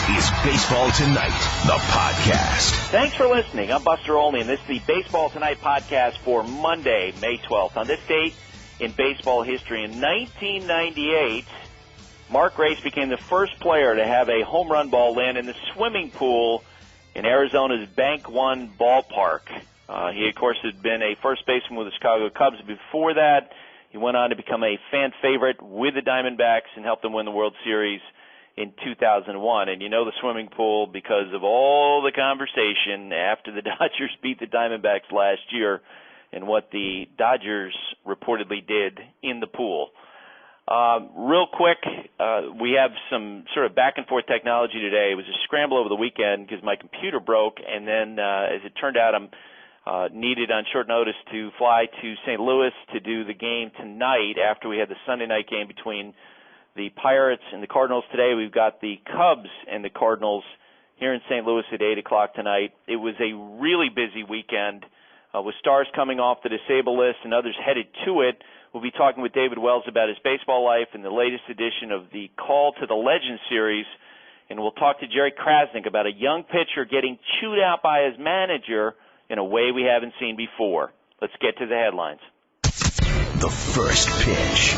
is Baseball Tonight, the podcast. Thanks for listening. I'm Buster Olney, and this is the Baseball Tonight podcast for Monday, May 12th. On this date in baseball history, in 1998, Mark Grace became the first player to have a home run ball land in the swimming pool in Arizona's Bank One ballpark. He, of course, had been a first baseman with the Chicago Cubs before that. He went on to become a fan favorite with the Diamondbacks and helped them win the World Series in 2001. And you know the swimming pool because of all the conversation after the Dodgers beat the Diamondbacks last year and what the Dodgers reportedly did in the pool. Real quick, we have some sort of back-and-forth technology today. It was a scramble over the weekend because my computer broke, and then as it turned out, I'm needed on short notice to fly to St. Louis to do the game tonight after we had the Sunday night game between the Pirates and the Cardinals. Today we've got the Cubs and the Cardinals here in St. Louis at 8 o'clock tonight. It was a really busy weekend with stars coming off the disabled list and others headed to it. We'll be talking with David Wells about his baseball life and the latest edition of the Call to the Legend series. And we'll talk to Jerry Krasnick about a young pitcher getting chewed out by his manager in a way we haven't seen before. Let's get to the headlines. The first pitch.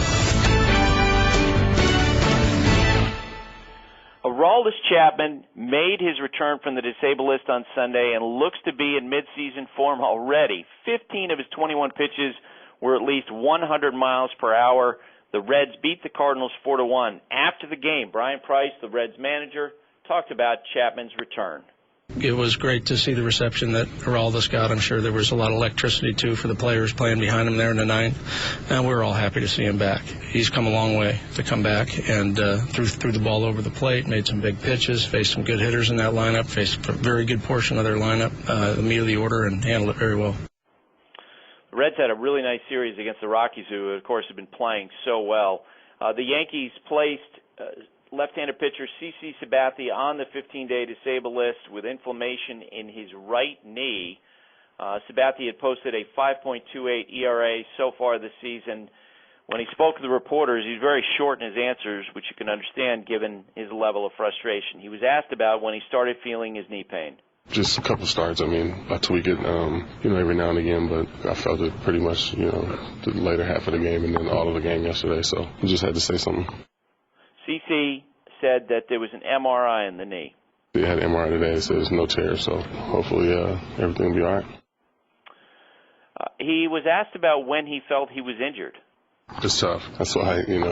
Aroldis Chapman made his return from the disabled list on Sunday and looks to be in midseason form already. 15 of his 21 pitches were at least 100 miles per hour. The Reds beat the Cardinals 4-1. After the game, Brian Price, the Reds manager, talked about Chapman's return. It was great to see the reception that Aroldis got. I'm sure there was a lot of electricity, too, for the players playing behind him there in the ninth. And we were all happy to see him back. He's come a long way to come back and threw the ball over the plate, made some big pitches, faced some good hitters in that lineup, faced a very good portion of their lineup, the meat of the order, and handled it very well. The Reds had a really nice series against the Rockies, who, of course, have been playing so well. The Yankees placed left-handed pitcher CC Sabathia on the 15-day disabled list with inflammation in his right knee. Sabathia had posted a 5.28 ERA so far this season. When he spoke to the reporters, he was very short in his answers, which you can understand given his level of frustration. He was asked about when he started feeling his knee pain. Just a couple starts. I tweak it, every now and again, but I felt it pretty much, the later half of the game and then all of the game yesterday, so I just had to say something. CC said that there was an MRI in the knee. They had an MRI today. It says no tear, so hopefully everything will be all right. He was asked about when he felt he was injured. It's tough. That's why, I didn't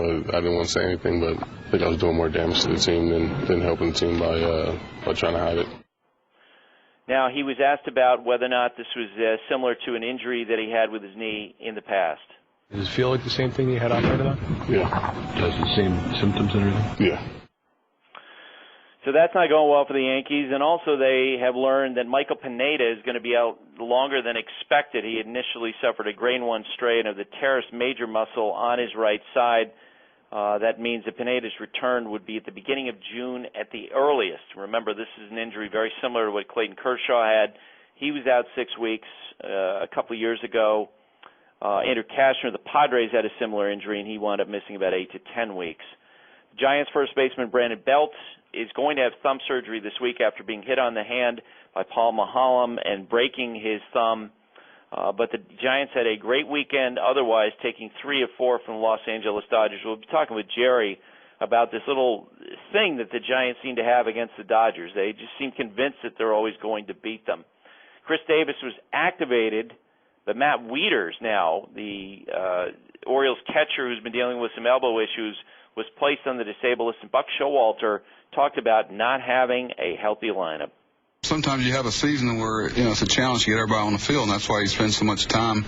want to say anything, but I think I was doing more damage to the team than helping the team by trying to hide it. Now, he was asked about whether or not this was similar to an injury that he had with his knee in the past. Does it feel like the same thing you had out there today? Yeah. Does the same symptoms and everything? Yeah. So that's not going well for the Yankees. And also they have learned that Michael Pineda is going to be out longer than expected. He initially suffered a grade 1 strain of the teres major muscle on his right side. That means that Pineda's return would be at the beginning of June at the earliest. Remember, this is an injury very similar to what Clayton Kershaw had. He was out 6 weeks a couple of years ago. Andrew Cashner, the Padres, had a similar injury, and he wound up missing about 8 to 10 weeks. Giants first baseman Brandon Belt is going to have thumb surgery this week after being hit on the hand by Paul Maholm and breaking his thumb. But the Giants had a great weekend otherwise, taking 3 of 4 from the Los Angeles Dodgers. We'll be talking with Jerry about this little thing that the Giants seem to have against the Dodgers. They just seem convinced that they're always going to beat them. Chris Davis was activated, but Matt Wieters now, the Orioles catcher who's been dealing with some elbow issues, was placed on the disabled list. And Buck Showalter talked about not having a healthy lineup. Sometimes you have a season where, it's a challenge to get everybody on the field, and that's why you spend so much time.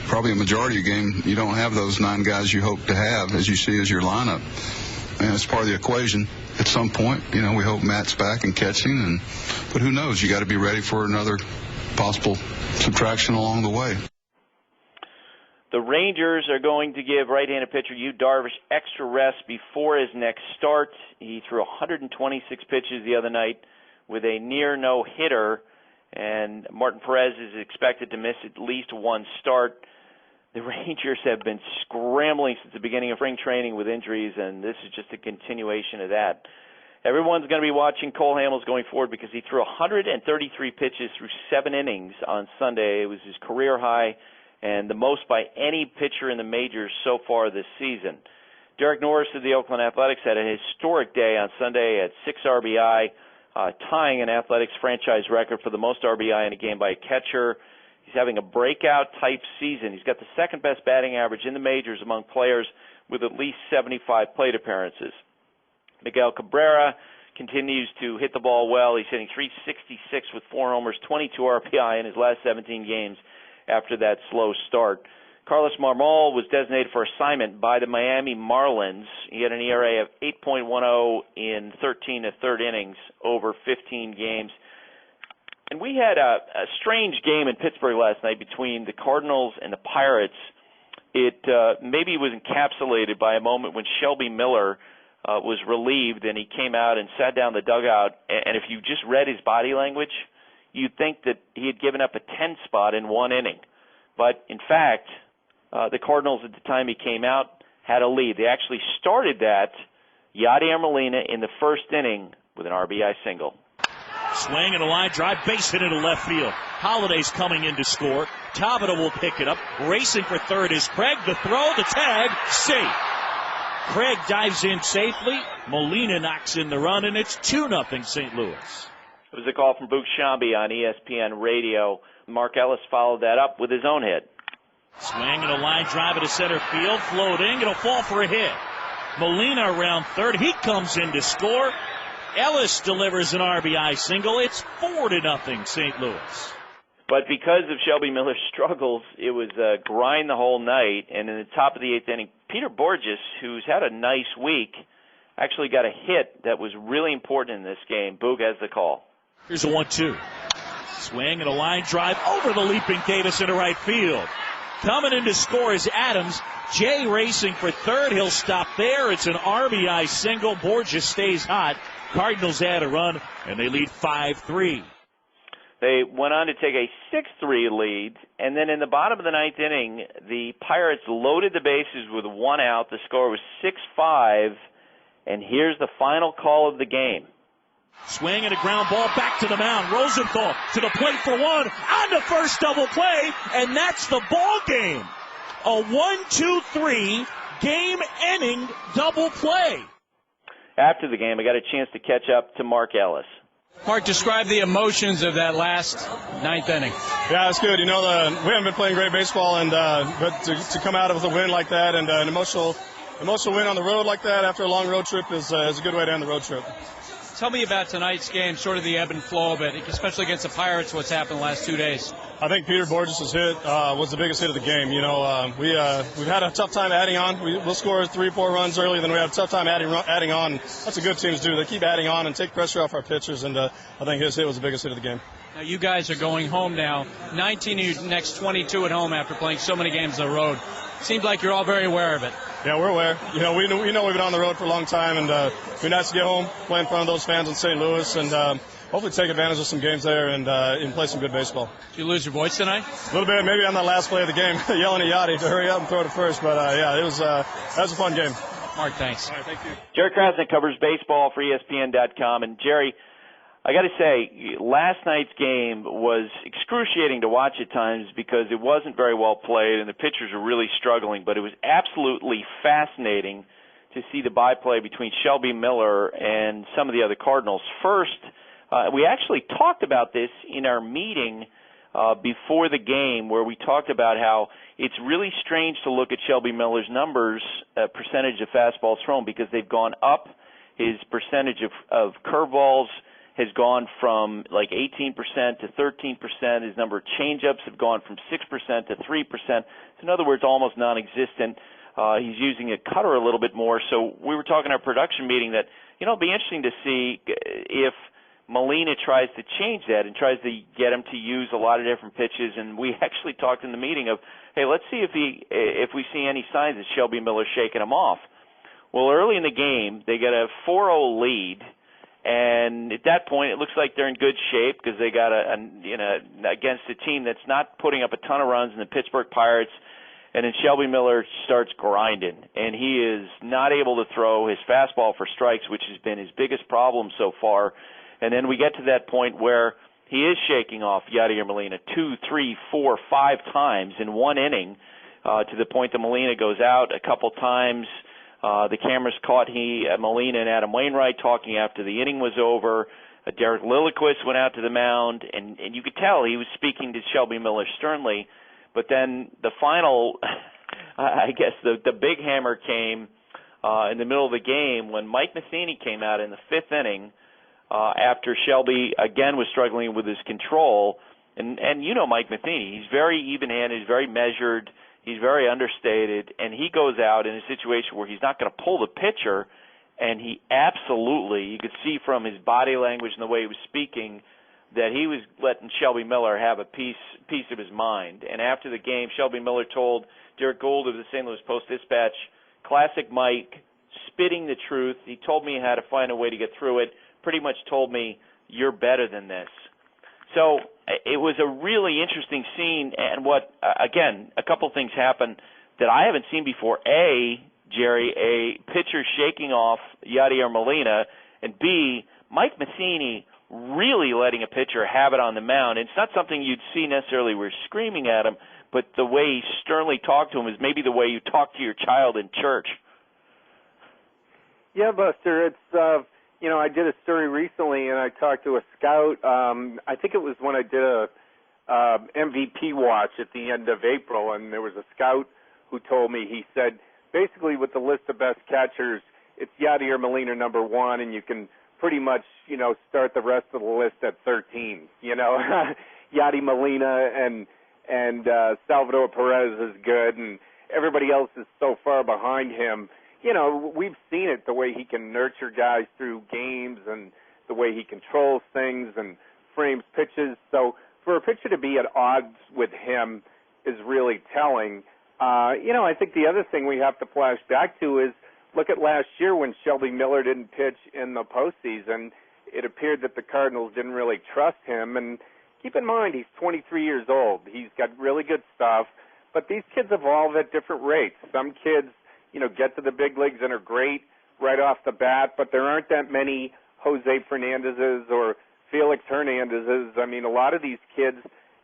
Probably a majority of the game, you don't have those 9 guys you hope to have as you see as your lineup. And it's part of the equation. At some point, we hope Matt's back and catching, but who knows? You got to be ready for another possible subtraction along the way. The Rangers are going to give right-handed pitcher Yu Darvish extra rest before his next start. He threw 126 pitches the other night with a near no-hitter, and Martin Perez is expected to miss at least one start. The Rangers have been scrambling since the beginning of spring training with injuries, and this is just a continuation of that. Everyone's going to be watching Cole Hamels going forward because he threw 133 pitches through 7 innings on Sunday. It was his career high and the most by any pitcher in the majors so far this season. Derek Norris of the Oakland Athletics had a historic day on Sunday at 6 RBI, tying an Athletics franchise record for the most RBI in a game by a catcher. He's having a breakout-type season. He's got the second-best batting average in the majors among players with at least 75 plate appearances. Miguel Cabrera continues to hit the ball well. He's hitting .366 with 4 homers, 22 RBI in his last 17 games after that slow start. Carlos Marmol was designated for assignment by the Miami Marlins. He had an ERA of 8.10 in 13 1/3 innings over 15 games. And we had a strange game in Pittsburgh last night between the Cardinals and the Pirates. It maybe was encapsulated by a moment when Shelby Miller was relieved and he came out and sat down the dugout. And if you just read his body language, you'd think that he had given up a 10 spot in 1 inning. But, in fact, the Cardinals at the time he came out had a lead. They actually started that, Yadier Molina, in the first inning with an RBI single. Swing and a line drive, base hit into left field. Holiday's coming in to score. Tabata will pick it up. Racing for third is Craig. The throw, the tag, safe. Craig dives in safely. Molina knocks in the run, and it's 2-0 St. Louis. It was a call from Boog Sciambi on ESPN Radio. Mark Ellis followed that up with his own hit. Swing and a line drive into center field. Floating. It'll fall for a hit. Molina around third. He comes in to score. Ellis delivers an RBI single. It's 4-0 St. Louis. But because of Shelby Miller's struggles, it was a grind the whole night. And in the top of the 8th inning, Peter Borges, who's had a nice week, actually got a hit that was really important in this game. Boog has the call. Here's a 1-2. Swing and a line drive over the leaping Davis into right field. Coming in to score is Adams. Jay racing for third. He'll stop there. It's an RBI single. Borges stays hot. Cardinals add a run, and they lead 5-3. They went on to take a 6-3 lead, and then in the bottom of the 9th inning, the Pirates loaded the bases with 1 out. The score was 6-5, and here's the final call of the game. Swing and a ground ball back to the mound. Rosenthal to the plate for 1. On the first double play, and that's the ball game. A 1-2-3 game-ending double play. After the game, I got a chance to catch up to Mark Ellis. Mark, describe the emotions of that last 9th inning. Yeah, it's good. You know, we haven't been playing great baseball, and but to come out with a win like that and an emotional win on the road like that after a long road trip is a good way to end the road trip. Tell me about tonight's game, sort of the ebb and flow of it, especially against the Pirates, what's happened the last 2 days. I think Peter Borges' hit was the biggest hit of the game. You know, we've had a tough time adding on. We'll score 3-4 runs early, then we have a tough time adding on. That's what good teams do. They keep adding on and take pressure off our pitchers, and I think his hit was the biggest hit of the game. Now, you guys are going home now. 19 of your next 22 at home after playing so many games on the road. Seems like you're all very aware of it. Yeah, we're aware. You know, we know we've been on the road for a long time, and it'd be nice to get home, play in front of those fans in St. Louis, and hopefully take advantage of some games there and play some good baseball. Did you lose your voice tonight? A little bit, maybe on that last play of the game, yelling at Yachty to hurry up and throw to first. But yeah, that was a fun game. Mark, thanks. All right, thank you. Jerry Krasnick covers baseball for ESPN.com, and Jerry, I got to say, last night's game was excruciating to watch at times because it wasn't very well played and the pitchers were really struggling, but it was absolutely fascinating to see the byplay between Shelby Miller and some of the other Cardinals. First, we actually talked about this in our meeting before the game where we talked about how it's really strange to look at Shelby Miller's numbers, percentage of fastballs thrown, because they've gone up. His percentage of curveballs has gone from like 18% to 13%. His number of changeups have gone from 6% to 3%. So in other words, almost non-existent. He's using a cutter a little bit more. So we were talking in our production meeting that, you know, it'd be interesting to see if Molina tries to change that and tries to get him to use a lot of different pitches. And we actually talked in the meeting of, hey, let's see if we see any signs that Shelby Miller's shaking him off. Well, early in the game, they get a 4-0 lead. And at that point, it looks like they're in good shape because they got against a team that's not putting up a ton of runs in the Pittsburgh Pirates. And then Shelby Miller starts grinding, and he is not able to throw his fastball for strikes, which has been his biggest problem so far. And then we get to that point where he is shaking off Yadier Molina 2, 3, 4, 5 times in one inning, to the point that Molina goes out a couple times. The cameras caught Molina and Adam Wainwright talking after the inning was over. Derek Lilliquist went out to the mound, and you could tell he was speaking to Shelby Miller sternly. But then the final, I guess the big hammer came in the middle of the game when Mike Matheny came out in the 5th inning after Shelby again was struggling with his control. And you know Mike Matheny, he's very even-handed, he's very measured, he's very understated, and he goes out in a situation where he's not going to pull the pitcher, and he absolutely, you could see from his body language and the way he was speaking, that he was letting Shelby Miller have a piece of his mind. And after the game, Shelby Miller told Derek Gould of the St. Louis Post-Dispatch, classic Mike, spitting the truth. He told me how to find a way to get through it, pretty much told me, you're better than this. So it was a really interesting scene, and again, a couple things happened that I haven't seen before. A, Jerry, a pitcher shaking off Yadier Molina, and B, Mike Matheny really letting a pitcher have it on the mound. It's not something you'd see necessarily where screaming at him, but the way he sternly talked to him is maybe the way you talk to your child in church. Yeah, Buster, it's, I did a story recently, and I talked to a scout. I think it was when I did a MVP watch at the end of April, and there was a scout who told me, he said, basically with the list of best catchers, it's Yadier Molina number 1, and you can pretty much, start the rest of the list at 13. Yadi Molina and Salvador Perez is good, and everybody else is so far behind him. We've seen it, the way he can nurture guys through games and the way he controls things and frames pitches. So for a pitcher to be at odds with him is really telling. I think the other thing we have to flash back to is look at last year when Shelby Miller didn't pitch in the postseason. It appeared that the Cardinals didn't really trust him. And keep in mind, he's 23 years old. He's got really good stuff. But these kids evolve at different rates. Some kids, get to the big leagues and are great right off the bat, but there aren't that many Jose Fernandezes or Felix Hernandezes. I mean, a lot of these kids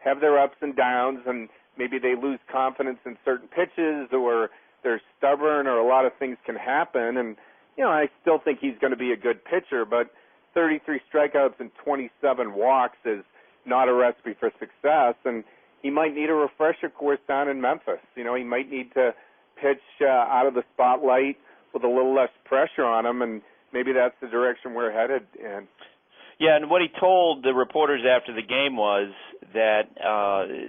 have their ups and downs, and maybe they lose confidence in certain pitches, or they're stubborn, or a lot of things can happen. And, I still think he's going to be a good pitcher, but 33 strikeouts and 27 walks is not a recipe for success, and he might need a refresher course down in Memphis. He might need to pitch out of the spotlight with a little less pressure on him, and maybe that's the direction we're headed in. Yeah, and what he told the reporters after the game was that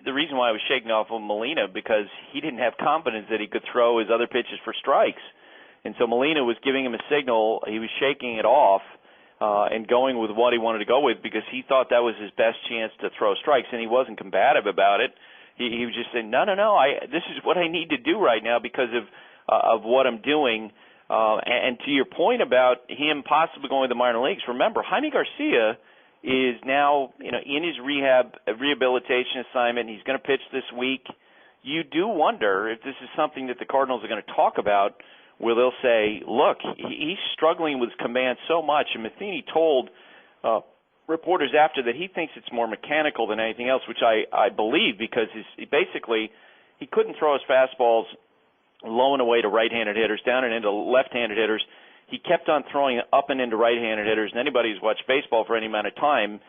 the reason why I was shaking off of Molina because he didn't have confidence that he could throw his other pitches for strikes. And so Molina was giving him a signal. He was shaking it off and going with what he wanted to go with because he thought that was his best chance to throw strikes, and he wasn't combative about it. He was just saying, no, this is what I need to do right now because of what I'm doing. And to your point about him possibly going to the minor leagues, remember, Jaime Garcia is now in his rehabilitation assignment. He's going to pitch this week. You do wonder if this is something that the Cardinals are going to talk about, where they'll say, look, he's struggling with command so much. And Matheny told reporters after that he thinks it's more mechanical than anything else, which I believe because he couldn't throw his fastballs low and away to right-handed hitters, down and into left-handed hitters. He kept on throwing up and into right-handed hitters, and anybody who's watched baseball for any amount of time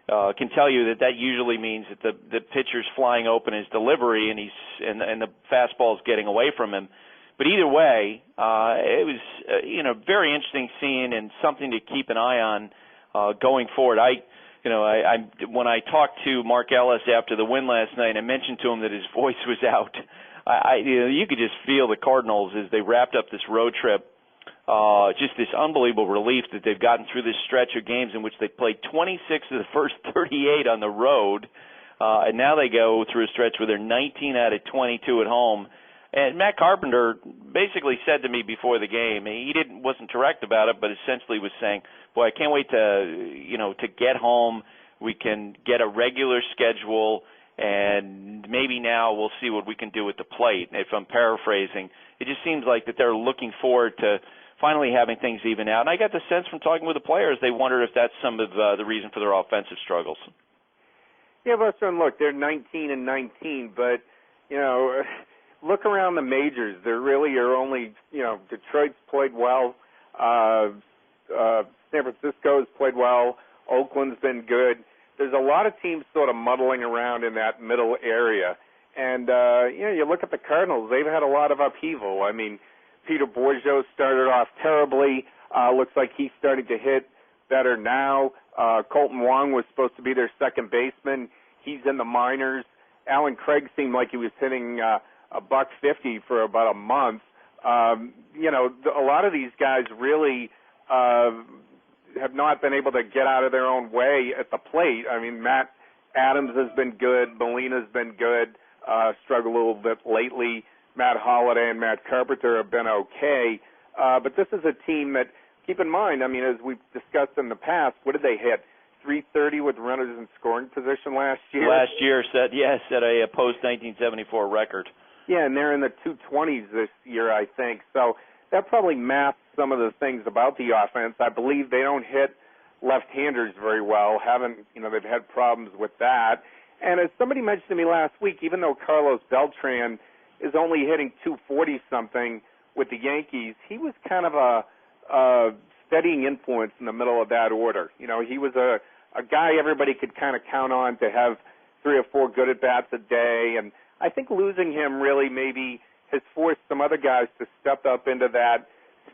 can tell you that usually means that the pitcher's flying open his delivery and and the fastball's getting away from him. But either way, it was very interesting scene and something to keep an eye on going forward. When I talked to Mark Ellis after the win last night, I mentioned to him that his voice was out. You could just feel the Cardinals as they wrapped up this road trip, just this unbelievable relief that they've gotten through this stretch of games in which they played 26 of the first 38 on the road, and now they go through a stretch where they're 19 out of 22 at home. And Matt Carpenter basically said to me before the game, he wasn't direct about it, but essentially was saying, boy, I can't wait to get home. We can get a regular schedule, and maybe now we'll see what we can do at the plate. If I'm paraphrasing, it just seems like that they're looking forward to finally having things even out. And I got the sense from talking with the players, they wondered if that's some of the reason for their offensive struggles. Yeah, Buster, and look, they're 19-19, but, look around the majors. There really are only, Detroit's played well. San Francisco's played well. Oakland's been good. There's a lot of teams sort of muddling around in that middle area. And, you look at the Cardinals, they've had a lot of upheaval. I mean, Peter Bourgeot started off terribly. Looks like he's starting to hit better now. Colton Wong was supposed to be their second baseman. He's in the minors. Alan Craig seemed like he was hitting $150 for about a month. A lot of these guys really have not been able to get out of their own way at the plate. I mean, Matt Adams has been good. Molina's been good. Struggled a little bit lately. Matt Holliday and Matt Carpenter have been okay. But this is a team that, keep in mind, I mean, as we've discussed in the past, what did they hit? 330 with runners in scoring position last year? Last year set a post-1974 record. Yeah, and they're in the 220s this year, I think. So that probably masks some of the things about the offense. I believe they don't hit left-handers very well. They've had problems with that. And as somebody mentioned to me last week, even though Carlos Beltran is only hitting 240-something with the Yankees, he was kind of a steadying influence in the middle of that order. He was a guy everybody could kind of count on to have 3 or 4 good at-bats a day. And I think losing him really maybe has forced some other guys to step up into that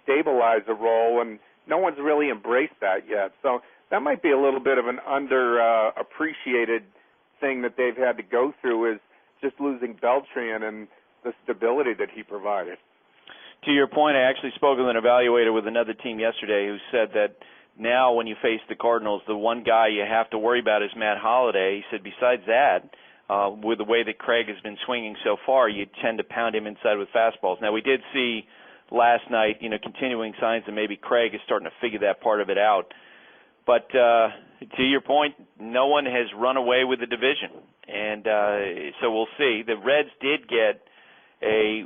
stabilizer role, and no one's really embraced that yet. So that might be a little bit of an underappreciated thing that they've had to go through, is just losing Beltran and the stability that he provided. To your point, I actually spoke with an evaluator with another team yesterday who said that now when you face the Cardinals, the one guy you have to worry about is Matt Holliday. He said besides that, with the way that Craig has been swinging so far, you tend to pound him inside with fastballs. Now, we did see last night, continuing signs that maybe Craig is starting to figure that part of it out. But to your point, no one has run away with the division. And so we'll see. The Reds did get a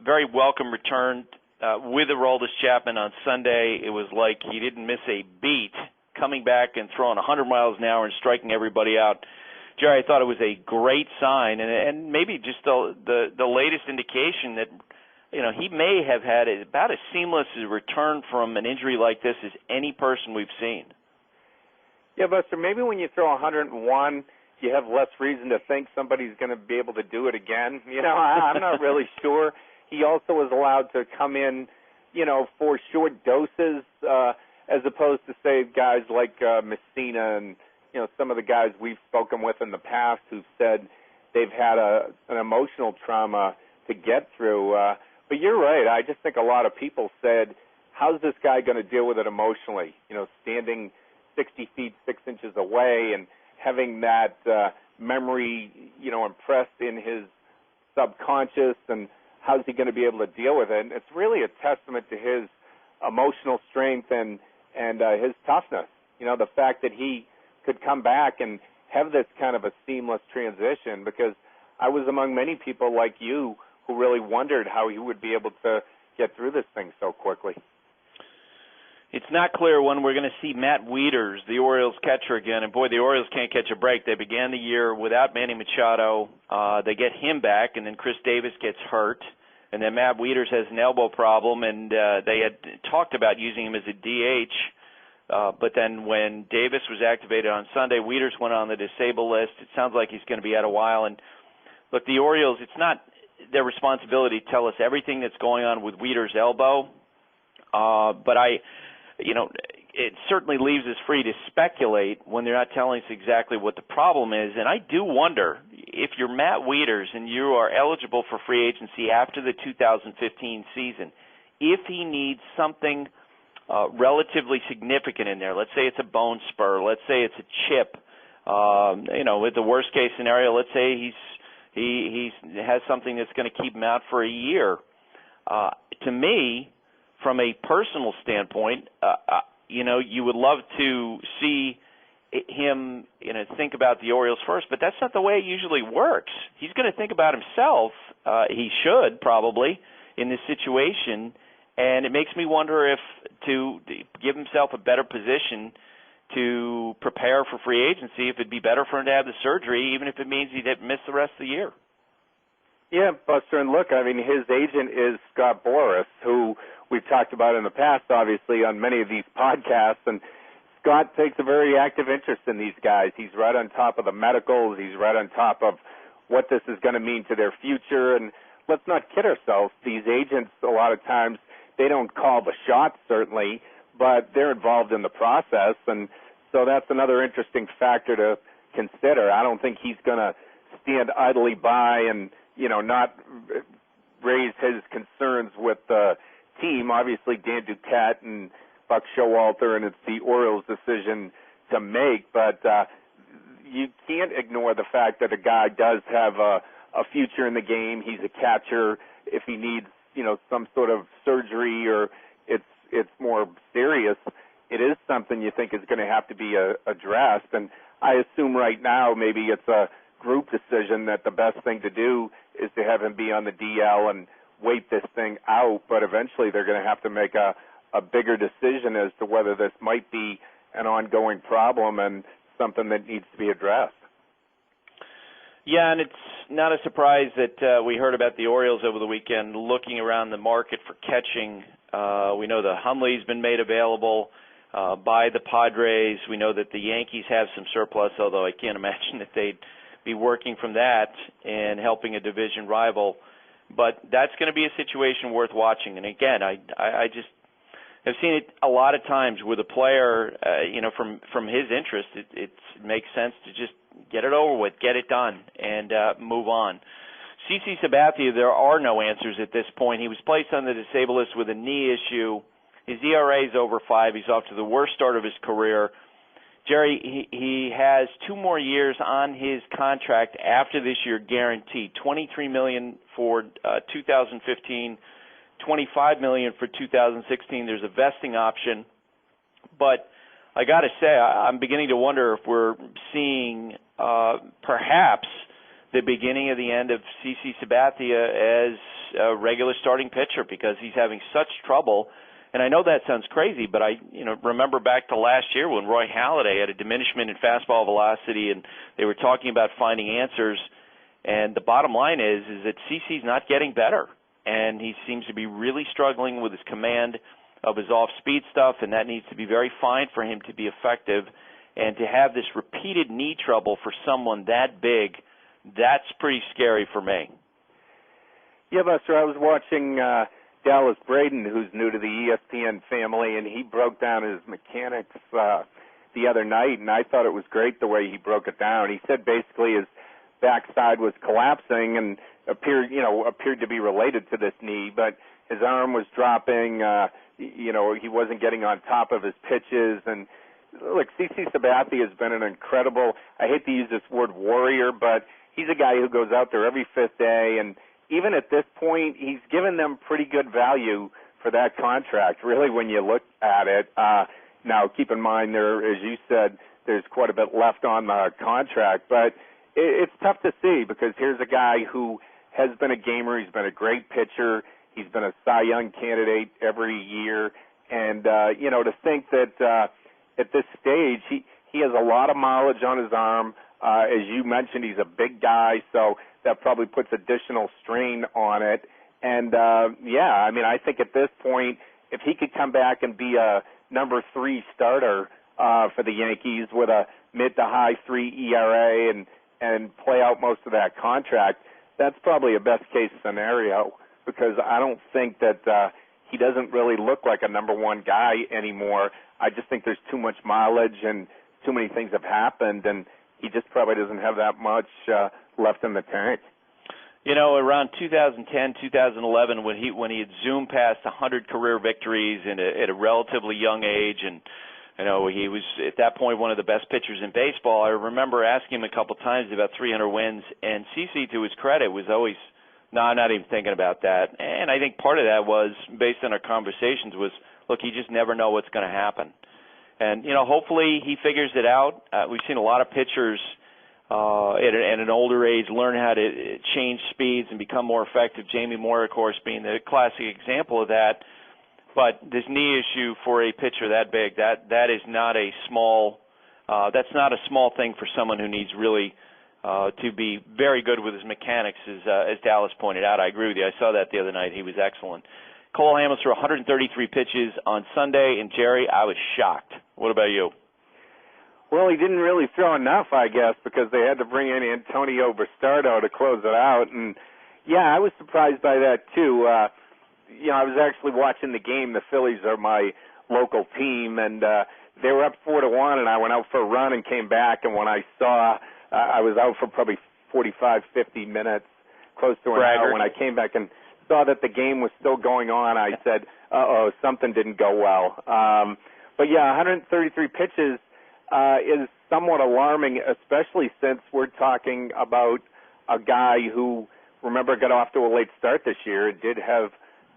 very welcome return with Aroldis Chapman on Sunday. It was like he didn't miss a beat, coming back and throwing 100 miles an hour and striking everybody out. Jerry, I thought it was a great sign, and maybe just the latest indication that he may have had about as seamless a return from an injury like this as any person we've seen. Yeah, Buster, maybe when you throw 101, you have less reason to think somebody's going to be able to do it again. I'm not really sure. He also was allowed to come in, for short doses, as opposed to, say, guys like Messina and, some of the guys we've spoken with in the past who've said they've had an emotional trauma to get through. But you're right. I just think a lot of people said, how's this guy going to deal with it emotionally? Standing 60 feet, 6 inches away and having that memory, impressed in his subconscious, and how's he going to be able to deal with it? And it's really a testament to his emotional strength and his toughness. The fact that he could come back and have this kind of a seamless transition, because I was among many people like you who really wondered how he would be able to get through this thing so quickly. It's not clear when we're going to see Matt Wieters, the Orioles catcher, again. And, boy, the Orioles can't catch a break. They began the year without Manny Machado. They get him back, and then Chris Davis gets hurt. And then Matt Wieters has an elbow problem, and they had talked about using him as a DH. But then when Davis was activated on Sunday, Wieters went on the disabled list. It sounds like he's going to be out a while. And, look, the Orioles, it's not their responsibility to tell us everything that's going on with Wieters' elbow. But it certainly leaves us free to speculate when they're not telling us exactly what the problem is. And I do wonder if you're Matt Wieters and you are eligible for free agency after the 2015 season, if he needs something relatively significant in there. Let's say it's a bone spur. Let's say it's a chip. With the worst case scenario, let's say he has something that's going to keep him out for a year. To me, from a personal standpoint, you would love to see him, think about the Orioles first, but that's not the way it usually works. He's going to think about himself. He should probably in this situation, and it makes me wonder if to give himself a better position to prepare for free agency, if it'd be better for him to have the surgery, even if it means he'd miss the rest of the year. Yeah, Buster, and look, I mean, his agent is Scott Boras, who we've talked about in the past, obviously, on many of these podcasts, and Scott takes a very active interest in these guys. He's right on top of the medicals. He's right on top of what this is going to mean to their future, and let's not kid ourselves. These agents, a lot of times, they don't call the shots, certainly, but they're involved in the process, and so that's another interesting factor to consider. I don't think he's going to stand idly by and, not raise his concerns with the team. Obviously, Dan Duquette and Buck Showalter, and it's the Orioles' decision to make, but you can't ignore the fact that a guy does have a future in the game. He's a catcher. If he needs, some sort of surgery or it's more serious, it is something you think is going to have to be addressed. And I assume right now maybe it's a group decision that the best thing to do is to have him be on the DL and wait this thing out, but eventually they're going to have to make a bigger decision as to whether this might be an ongoing problem and something that needs to be addressed. Yeah, and it's not a surprise that we heard about the Orioles over the weekend looking around the market for catching. We know the Hundley's been made available by the Padres. We know that the Yankees have some surplus, although I can't imagine that they'd be working from that and helping a division rival. But that's going to be a situation worth watching. And again, I just have seen it a lot of times with a player, from his interest, it makes sense to just get it over with, get it done, and move on. CC Sabathia, there are no answers at this point. He was placed on the disabled list with a knee issue. His ERA is over 5. He's off to the worst start of his career. Jerry, he has 2 more years on his contract after this year guaranteed, $23 million for 2015, $25 million for 2016. There's a vesting option. But I got to say, I'm beginning to wonder if we're seeing perhaps the beginning of the end of CC Sabathia as a regular starting pitcher, because he's having such trouble. And I know that sounds crazy, but I remember back to last year when Roy Halladay had a diminishment in fastball velocity, and they were talking about finding answers. And the bottom line is that CC's not getting better, and he seems to be really struggling with his command of his off-speed stuff, and that needs to be very fine for him to be effective. And to have this repeated knee trouble for someone that big, that's pretty scary for me. Yeah, Buster, I was watching Dallas Braden, who's new to the ESPN family, and he broke down his mechanics the other night, and I thought it was great the way he broke it down. He said basically his backside was collapsing and appeared to be related to this knee, but his arm was dropping. He wasn't getting on top of his pitches. And look, CC Sabathia has been an incredible, I hate to use this word warrior, but he's a guy who goes out there every 5th day, and even at this point, he's given them pretty good value for that contract, really, when you look at it. Now, keep in mind, as you said, there's quite a bit left on the contract, but it's tough to see because here's a guy who has been a gamer. He's been a great pitcher. He's been a Cy Young candidate every year. And, to think that at this stage, he has a lot of mileage on his arm. As you mentioned, he's a big guy, so that probably puts additional strain on it. And, I think at this point, if he could come back and be a number 3 starter for the Yankees with a mid to high 3 ERA and play out most of that contract, that's probably a best-case scenario, because I don't think that he doesn't really look like a number 1 guy anymore. I just think there's too much mileage and too many things have happened, and he just probably doesn't have that much left in the tank. Around 2010, 2011, when he had zoomed past 100 career victories at a relatively young age, and he was at that point one of the best pitchers in baseball. I remember asking him a couple times about 300 wins, and CC, to his credit, was always, no, I'm not even thinking about that. And I think part of that was, based on our conversations, was, look, you just never know what's going to happen. And, hopefully he figures it out. We've seen a lot of pitchers at an older age learn how to change speeds and become more effective. Jamie Moyer, of course, being the classic example of that. But this knee issue for a pitcher that big, that is not a small that's not a small thing for someone who needs really to be very good with his mechanics, as Dallas pointed out. I agree with you. I saw that the other night. He was excellent. Cole Hamels threw 133 pitches on Sunday, and Jerry, I was shocked. What about you? Well, he didn't really throw enough, I guess, because they had to bring in Antonio Bastardo to close it out. And, yeah, I was surprised by that, too. I was actually watching the game. The Phillies are my local team, and they were up 4-1, and I went out for a run and came back. And when I saw I was out for probably 45, 50 minutes, close to an hour. When I came back and saw that the game was still going on, I said, uh-oh, something didn't go well. But, yeah, 133 pitches is somewhat alarming, especially since we're talking about a guy who, remember, got off to a late start this year and did have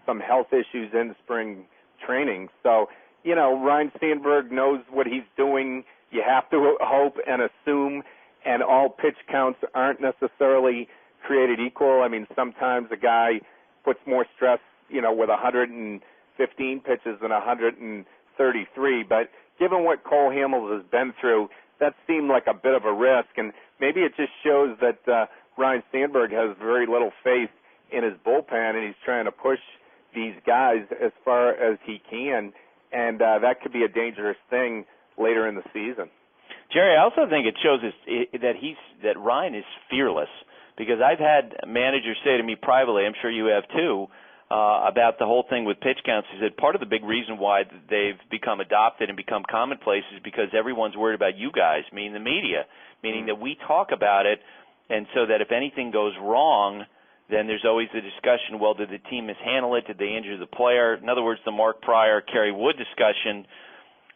some health issues in spring training. So, Ryan Sandberg knows what he's doing. You have to hope and assume, and all pitch counts aren't necessarily created equal. I mean, sometimes a guy puts more stress, with 115 pitches than 133. But given what Cole Hamels has been through, that seemed like a bit of a risk. And maybe it just shows that Ryan Sandberg has very little faith in his bullpen, and he's trying to push these guys as far as he can. And that could be a dangerous thing later in the season. Jerry, I also think it shows that Ryan is fearless, because I've had managers say to me privately, I'm sure you have too, about the whole thing with pitch counts. He said part of the big reason why they've become adopted and become commonplace is because everyone's worried about you guys, meaning the media, meaning that we talk about it, and so that if anything goes wrong, then there's always the discussion, well, did the team mishandle it? Did they injure the player? In other words, the Mark Pryor, Kerry Wood discussion.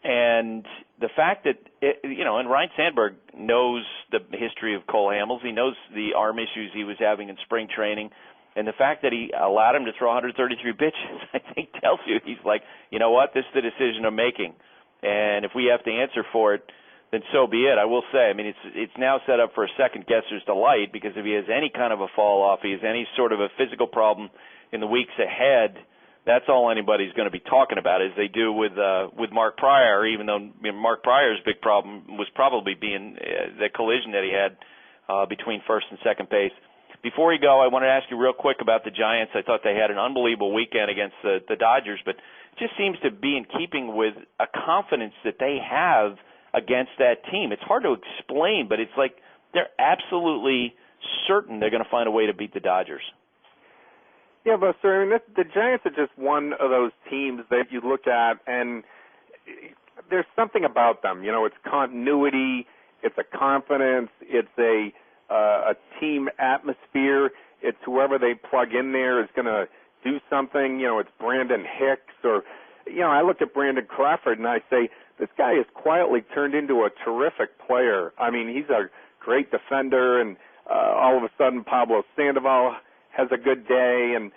And the fact that, and Ryan Sandberg knows the history of Cole Hamels. He knows the arm issues he was having in spring training. And the fact that he allowed him to throw 133 pitches, I think tells you he's like, you know what, this is the decision I'm making. And if we have to answer for it, then so be it. I will say, I mean, it's now set up for a second guesser's delight, because if he has any kind of a fall off, he has any sort of a physical problem in the weeks ahead, that's all anybody's going to be talking about, as they do with Mark Pryor, even though Mark Pryor's big problem was probably being the collision that he had between first and second base. Before you go, I want to ask you real quick about the Giants. I thought they had an unbelievable weekend against the Dodgers, but it just seems to be in keeping with a confidence that they have against that team. It's hard to explain, but it's like they're absolutely certain they're going to find a way to beat the Dodgers. Yeah, Buster, I mean, the Giants are just one of those teams that you look at, and there's something about them. It's continuity, it's a confidence, it's a team atmosphere. It's whoever they plug in there is going to do something. It's Brandon Hicks, or, I look at Brandon Crawford and I say, this guy has quietly turned into a terrific player. I mean, he's a great defender, and all of a sudden Pablo Sandoval has a good day, and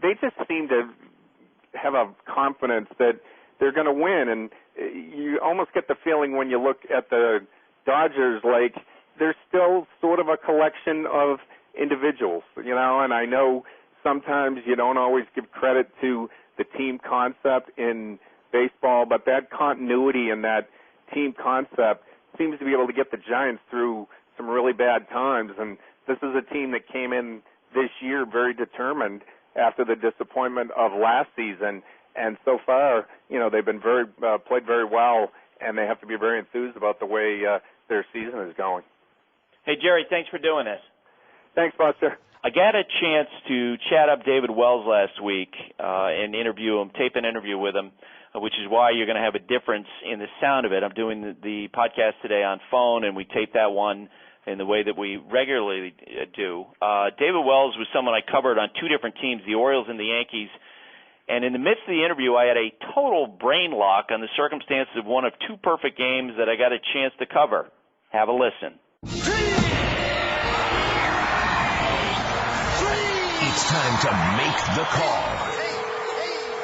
they just seem to have a confidence that they're going to win. And you almost get the feeling when you look at the Dodgers, like they're still sort of a collection of individuals, and I know sometimes you don't always give credit to the team concept in baseball, but that continuity and that team concept seems to be able to get the Giants through some really bad times. And this is a team that came in this year very determined after the disappointment of last season, and so far, they've been played very well, and they have to be very enthused about the way their season is going. Hey, Jerry, thanks for doing this. Thanks, Buster. I got a chance to chat up David Wells last week and tape an interview with him, which is why you're going to have a difference in the sound of it. I'm doing the podcast today on phone, and we tape that one in the way that we regularly do. David Wells was someone I covered on two different teams, the Orioles and the Yankees. And in the midst of the interview, I had a total brain lock on the circumstances of one of two perfect games that I got a chance to cover. Have a listen. It's time to make the call.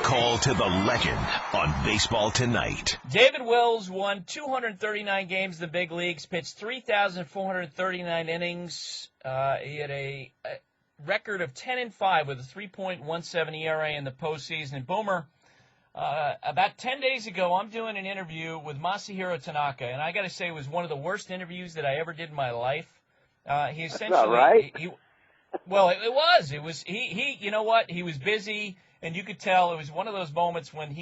call to the legend on Baseball Tonight. David Wells won 239 games in the big leagues, pitched 3,439 innings. He had a record of 10-5 with a 3.17 ERA in the postseason. And Boomer, about 10 days ago, I'm doing an interview with Masahiro Tanaka, and I got to say it was one of the worst interviews that I ever did in my life. He essentially, that's not right. Well, it was. It was he. You know what? He was busy, and you could tell it was one of those moments when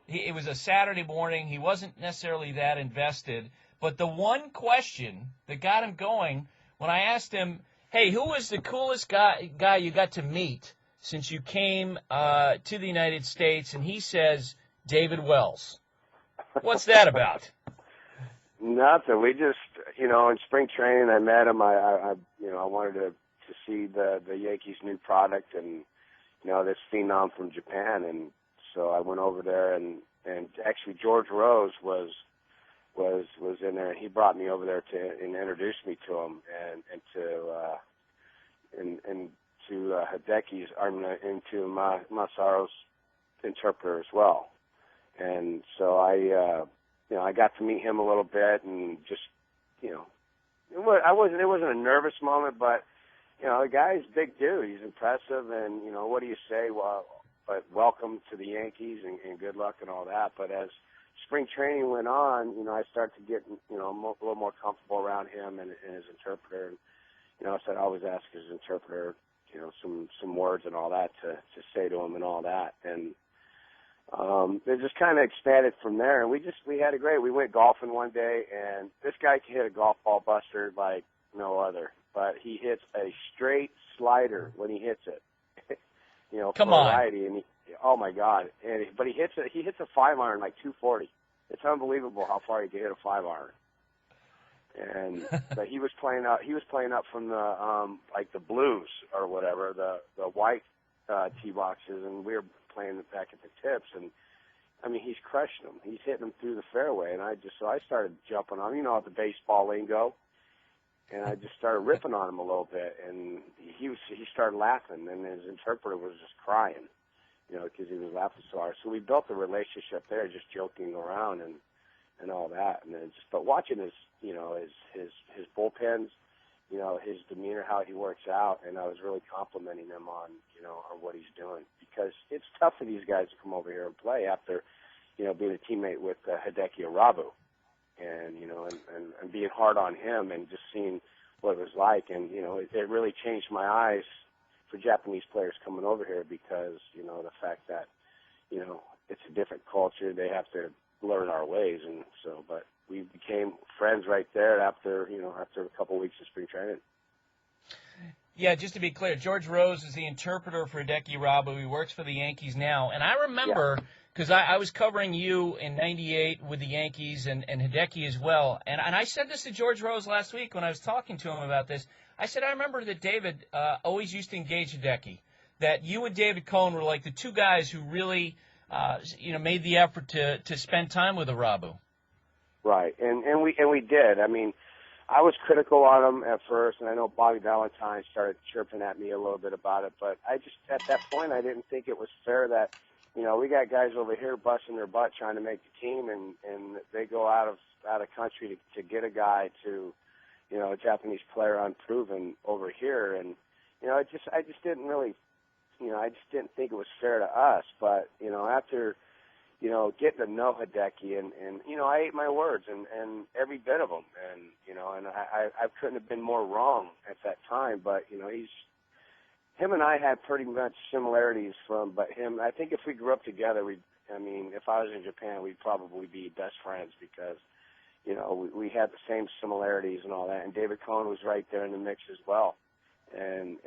it was a Saturday morning. He wasn't necessarily that invested. But the one question that got him going when I asked him, "Hey, who was the coolest guy you got to meet since you came to the United States?" and he says, "David Wells." What's that about? Nothing. We just, in spring training, I met him. I wanted to see the Yankees' new product and, this phenom from Japan. And so I went over there and actually George Rose was in there, and he brought me over there and introduced me to him and to Hideki's, into Masaro's interpreter as well. And so I got to meet him a little bit, and just, it wasn't a nervous moment, but, the guy's a big dude. He's impressive, and, what do you say? Well, but welcome to the Yankees and good luck and all that. But as spring training went on, I started to get, a little more comfortable around him and his interpreter. And, I said I always ask his interpreter, some words and all that to say to him and all that. And it just kind of expanded from there. And we had a great, we went golfing one day, and this guy can hit a golf ball buster like no other. But he hits a straight slider when he hits it. Come on. Variety, and oh my God! But he hits a 5-iron like 240. It's unbelievable how far he can hit a 5-iron. And but he was playing up from the like the blues or whatever, the white tee boxes, and we were playing back at the tips, and I mean he's crushing them. He's hitting them through the fairway, and I started jumping on him, the baseball lingo. And I just started ripping on him a little bit, and he started laughing, and his interpreter was just crying, because he was laughing so hard. So we built a relationship there, just joking around and all that. And then but watching his bullpens, his demeanor, how he works out, and I was really complimenting him on what he's doing, because it's tough for these guys to come over here and play after, being a teammate with Hideki Arabu. And, and being hard on him and just seeing what it was like. And, it really changed my eyes for Japanese players coming over here because, the fact that, it's a different culture. They have to learn our ways. And so, but we became friends right there after a couple of weeks of spring training. Yeah, just to be clear, George Rose is the interpreter for Hideki Arabu. He works for the Yankees now. And I remember... Yeah. Because I was covering you in '98 with the Yankees and Hideki as well. And I said this to George Rose last week when I was talking to him about this. I said, I remember that David always used to engage Hideki, that you and David Cohn were like the two guys who really, made the effort to spend time with Arabu. Right, and we did. I mean, I was critical on him at first, and I know Bobby Valentine started chirping at me a little bit about it. But I just, at that point, I didn't think it was fair that, we got guys over here busting their butt trying to make the team, and they go out of country to get a guy to, a Japanese player unproven over here, and I just didn't really, I just didn't think it was fair to us. But after, getting to know Hideki, and I ate my words and every bit of them, and and I couldn't have been more wrong at that time. But him and I had pretty much similarities but I think if we grew up together, if I was in Japan, we'd probably be best friends because, we had the same similarities and all that. And David Cohn was right there in the mix as well. And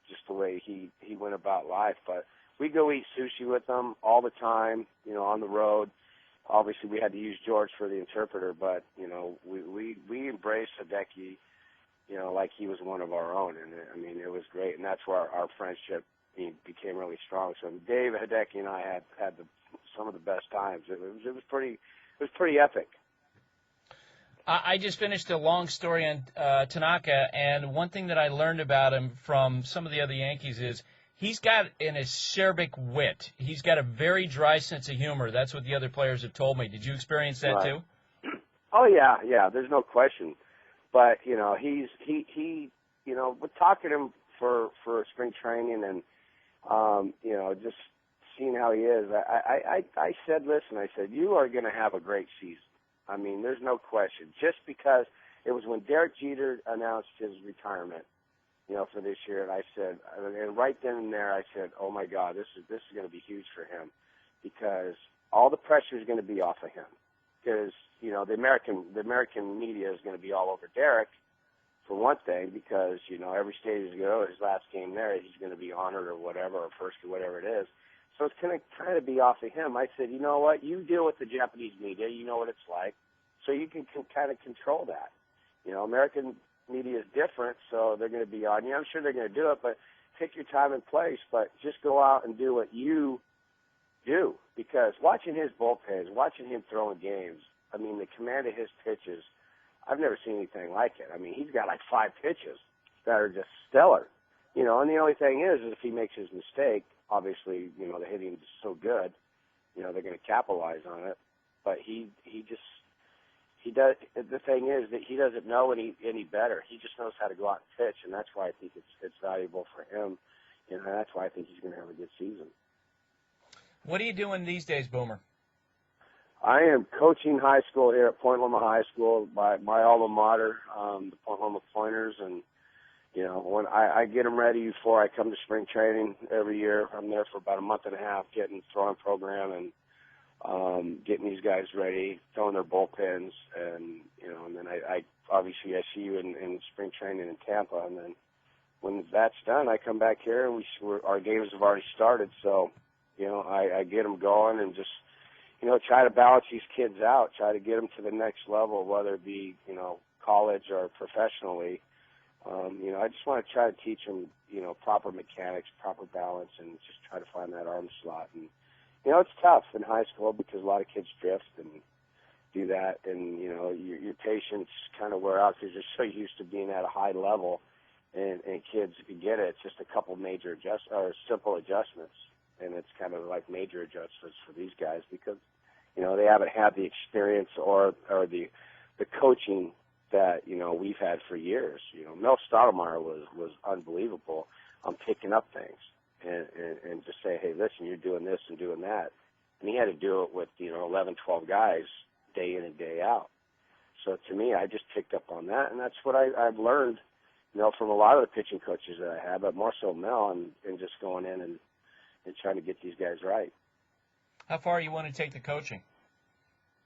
just the way he went about life. But we go eat sushi with him all the time, on the road. Obviously we had to use George for the interpreter, but, we embraced Hideki, like he was one of our own. And, it was great. And that's where our friendship became really strong. So Dave, Hideki, and I had some of the best times. It was pretty epic. I just finished a long story on Tanaka, and one thing that I learned about him from some of the other Yankees is he's got an acerbic wit. He's got a very dry sense of humor. That's what the other players have told me. Did you experience that too? Oh yeah, there's no question. But he we're talking to him for spring training and just seeing how he is. I said, listen, I said, you are going to have a great season. I mean, there's no question. Just because it was when Derek Jeter announced his retirement, for this year, and I said, and right then and there, I said, oh my God, this is going to be huge for him, because all the pressure is going to be off of him, because the American media is going to be all over Derek, for one thing, because every state he's going to his last game there, he's going to be honored or whatever, or first or whatever it is. So it's going to kind of be off of him. I said, you know what, you deal with the Japanese media, you know what it's like, so you can kind of control that. American media is different, so they're going to be on you. I'm sure they're going to do it, but take your time and place, but just go out and do what you do, because watching his bullpens, watching him throwing games, I mean, the command of his pitches, I've never seen anything like it. I mean, he's got like 5 pitches that are just stellar, and the only thing is if he makes his mistake, obviously, the hitting is so good, they're going to capitalize on it, but he does. The thing is that he doesn't know any better. He just knows how to go out and pitch, and that's why I think it's valuable for him, and that's why I think he's going to have a good season. What are you doing these days, Boomer? I am coaching high school here at Point Loma High School, my alma mater, the Point Loma Pointers, and when I get them ready before I come to spring training every year. I'm there for about a month and a half, getting throwing program and getting these guys ready, throwing their bullpens, and then I obviously I see you in spring training in Tampa, and then when that's done, I come back here and our games have already started, so I get them going and just try to balance these kids out, try to get them to the next level, whether it be college or professionally. I just want to try to teach them proper mechanics, proper balance, and just try to find that arm slot. And it's tough in high school because a lot of kids drift and do that, and your patience kind of wear out because you're so used to being at a high level, and kids get it. It's just a couple major simple adjustments, and it's kind of like major adjustments for these guys because they haven't had the experience or the coaching that we've had for years. Mel Stoudemire was unbelievable on picking up things. And just say, hey, listen, you're doing this and doing that. And he had to do it with, 11, 12 guys day in and day out. So to me, I just picked up on that, and that's what I've learned, from a lot of the pitching coaches that I have, but more so Mel, and just going in and trying to get these guys right. How far you want to take the coaching?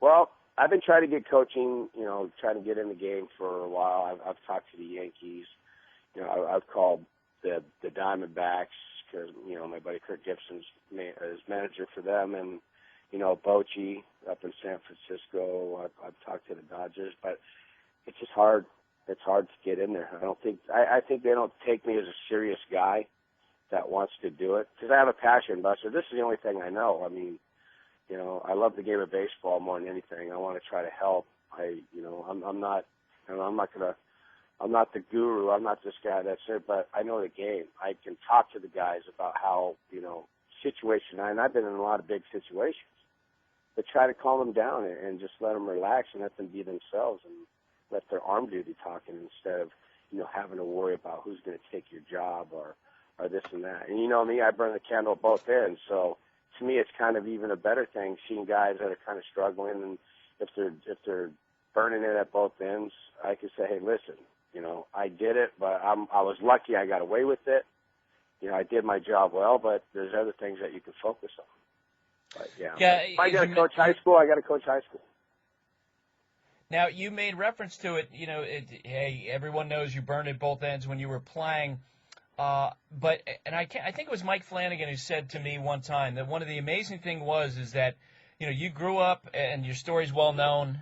Well, I've been trying to get coaching, trying to get in the game for a while. I've talked to the Yankees. I've called the Diamondbacks, because my buddy Kurt Gibson's is manager for them, and Bochy up in San Francisco. I've talked to the Dodgers, but it's just hard. It's hard to get in there. I think they don't take me as a serious guy that wants to do it, because I have a passion, Buster. This is the only thing I know. I mean, I love the game of baseball more than anything. I want to try to help. I'm not the guru. I'm not this guy that's it, but I know the game. I can talk to the guys about how, and I've been in a lot of big situations, but try to calm them down and just let them relax and let them be themselves and let their arm do the talking instead of, having to worry about who's going to take your job or this and that. And me, I burn the candle at both ends. So to me, it's kind of even a better thing seeing guys that are kind of struggling, and if they're burning it at both ends, I can say, hey, listen, I did it, but I was lucky I got away with it. I did my job well, but there's other things that you can focus on. But if I got to coach high school, I got to coach high school. Now, you made reference to it, hey, everyone knows you burned at both ends when you were playing. I think it was Mike Flanagan who said to me one time that one of the amazing things is that, you grew up and your story's well known.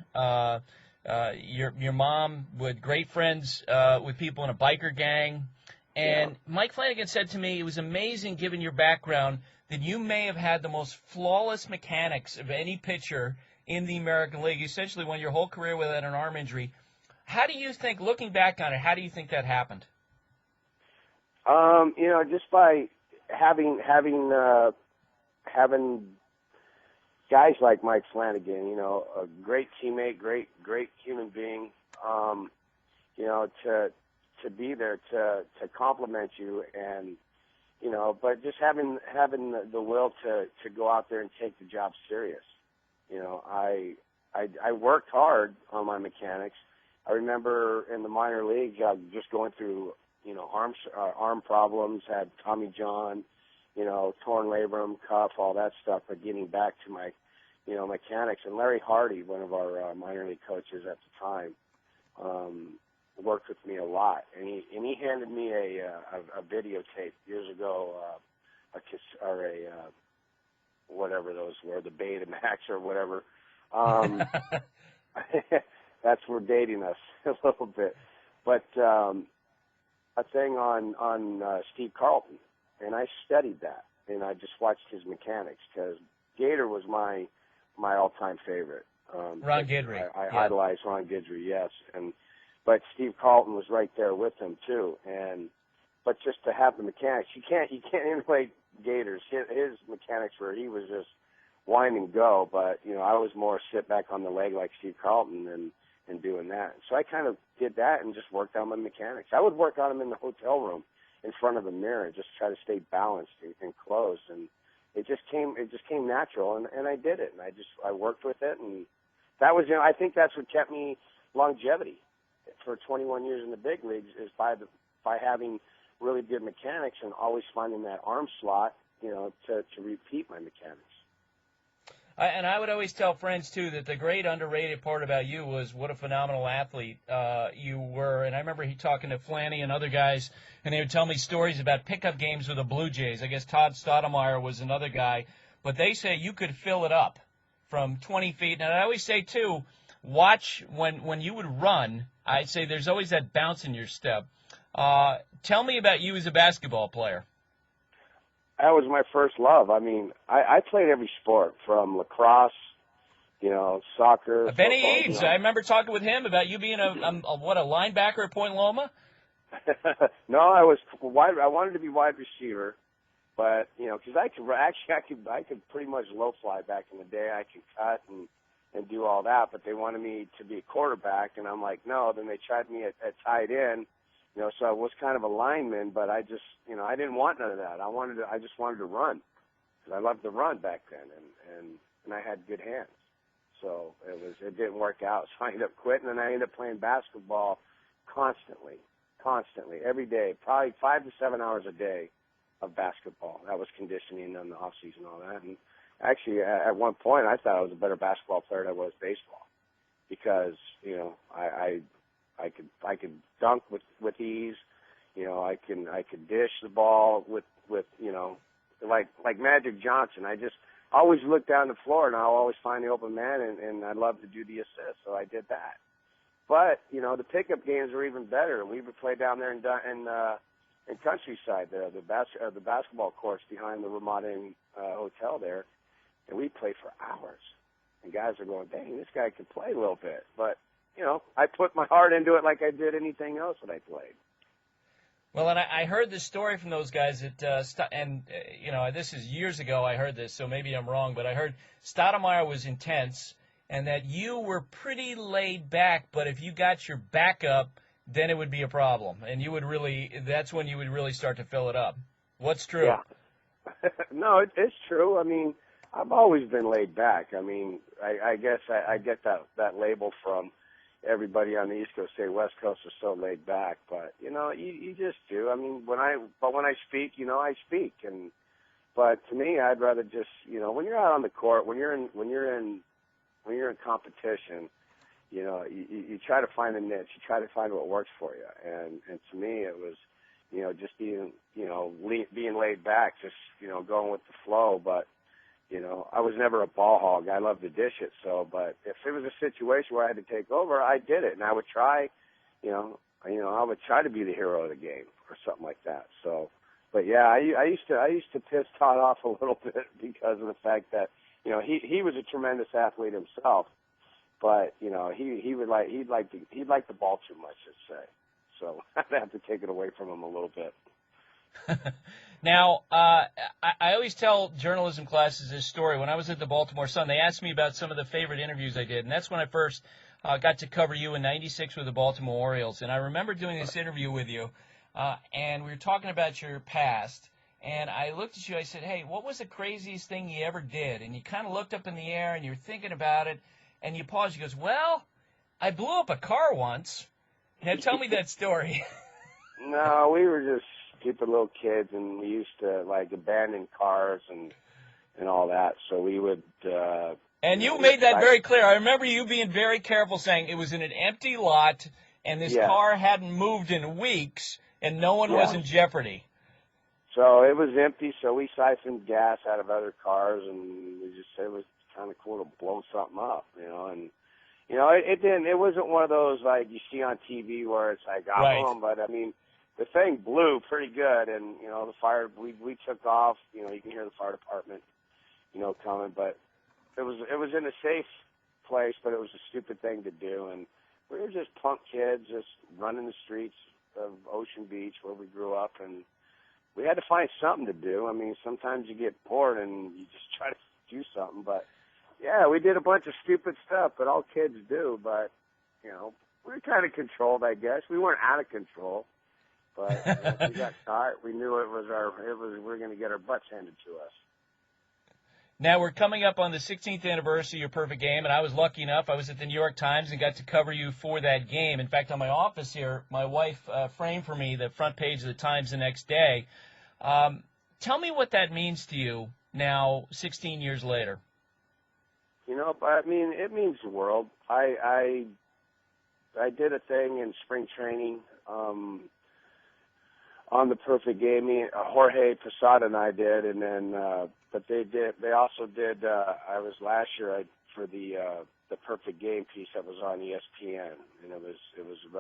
Your mom with great friends with people in a biker gang. And Mike Flanagan said to me, it was amazing given your background that you may have had the most flawless mechanics of any pitcher in the American League, essentially won your whole career without an arm injury. How do you think, looking back on it, how do you think that happened? Just by having guys like Mike Flanagan, you know, a great teammate, great human being, you know, to be there to compliment you, and you know, but just having the will to go out there and take the job serious. You know, I worked hard on my mechanics. I remember in the minor leagues, just going through, you know, arm problems, had Tommy John, you know, torn labrum, cuff, all that stuff, but getting back to my, you know, mechanics. And Larry Hardy, one of our minor league coaches at the time, worked with me a lot, and he handed me a videotape years ago, whatever those were, the Betamax or whatever. That's we're dating us a little bit, but a thing on Steve Carlton, and I studied that, and I just watched his mechanics because Gator was my all-time favorite. Ron Guidry. I idolized Ron Guidry, yes, but Steve Carlton was right there with him too, but just to have the mechanics, you can't emulate Gators. His mechanics were, he was just wind and go, but you know, I was more sit back on the leg like Steve Carlton and doing that. So I kind of did that and just worked on my mechanics. I would work on them in the hotel room in front of the mirror, just try to stay balanced and close, and it just came natural, and I did it, and I worked with it, and that was, you know, I think that's what kept me longevity for 21 years in the big leagues, is by having really good mechanics and always finding that arm slot, you know, to repeat my mechanics. And I would always tell friends, too, that the great underrated part about you was what a phenomenal athlete you were. And I remember talking to Flanny and other guys, and they would tell me stories about pickup games with the Blue Jays. I guess Todd Stoudemire was another guy. But they say you could fill it up from 20 feet. And I always say, too, watch when you would run, I'd say there's always that bounce in your step. Tell me about you as a basketball player. That was my first love. I mean, I played every sport, from lacrosse, you know, soccer. Benny football, Eads, you know. I remember talking with him about you being a linebacker at Point Loma? No, I wanted to be wide receiver, but you know, because I could pretty much low fly back in the day. I could cut and do all that, but they wanted me to be a quarterback, and I'm like, no. Then they tried me at tight end. You know, so I was kind of a lineman, but I just, you know, I didn't want none of that. I just wanted to run, because I loved to run back then, and I had good hands. So it didn't work out. So I ended up quitting, and I ended up playing basketball constantly, every day, probably 5 to 7 hours a day of basketball. That was conditioning in the off season and all that. And actually, at one point, I thought I was a better basketball player than I was baseball, because you know, I could dunk with ease, you know. I could dish the ball with you know, like Magic Johnson. I just always look down the floor, and I'll always find the open man, and I love to do the assist, so I did that. But you know, the pickup games were even better. We would play down there in Countryside, the basketball courts behind the Ramada Inn Hotel there, and we'd play for hours. And guys are going, dang, this guy can play a little bit, but you know, I put my heart into it like I did anything else that I played. Well, and I heard this story from those guys that, you know, this is years ago I heard this, so maybe I'm wrong, but I heard Stoudemire was intense and that you were pretty laid back, but if you got your back up, then it would be a problem, and that's when you would really start to fill it up. What's true? Yeah. No, it's true. I mean, I've always been laid back. I mean, I guess I get that label from everybody on the East Coast, say West Coast is so laid back, but you know, you just do. I mean, when I speak, you know, I speak, but to me, I'd rather just, you know, when you're out on the court, when you're in competition, you know, you try to find a niche, you try to find what works for you, and to me, it was, you know, just being laid back, just, you know, going with the flow, but. You know, I was never a ball hog. I love to dish it. So, but if it was a situation where I had to take over, I did it, and I would try, I would try to be the hero of the game or something like that. So, but yeah, I used to piss Todd off a little bit because of the fact that, you know, he was a tremendous athlete himself, but you know, he'd like the ball too much, let's say. So I'd have to take it away from him a little bit. Now, I always tell journalism classes this story. When I was at the Baltimore Sun, they asked me about some of the favorite interviews I did, and that's when I first got to cover you in '96 with the Baltimore Orioles. And I remember doing this interview with you, and we were talking about your past. And I looked at you, I said, hey, what was the craziest thing you ever did? And you kind of looked up in the air, and you're thinking about it, and you paused. You goes, well, I blew up a car once. Now, tell me that story. No, we were just stupid little kids, and we used to, like, abandon cars and all that. So we would... and you made that very clear. I remember you being very careful, saying it was in an empty lot, and this car hadn't moved in weeks, and no one was in jeopardy. So it was empty, so we siphoned gas out of other cars, and we just said it was kind of cool to blow something up, and it wasn't one of those like you see on TV where it's like, but I mean, the thing blew pretty good, and the fire, we took off. You can hear the fire department, coming, but it was in a safe place, but it was a stupid thing to do, and we were just punk kids just running the streets of Ocean Beach where we grew up, and we had to find something to do. I mean, sometimes you get bored and you just try to do something, but yeah, we did a bunch of stupid stuff that all kids do, but we were kind of controlled, I guess. We weren't out of control. But once we got caught, we knew we were going to get our butts handed to us. Now, we're coming up on the 16th anniversary of your perfect game, and I was lucky enough. I was at the New York Times and got to cover you for that game. In fact, on my office here, my wife framed for me the front page of the Times the next day. Tell me what that means to you now, 16 years later. I mean, it means the world. I did a thing in spring training on the perfect game. Jorge Posada and I did, and then but they also did. I was last year for the perfect game piece that was on ESPN, and it was.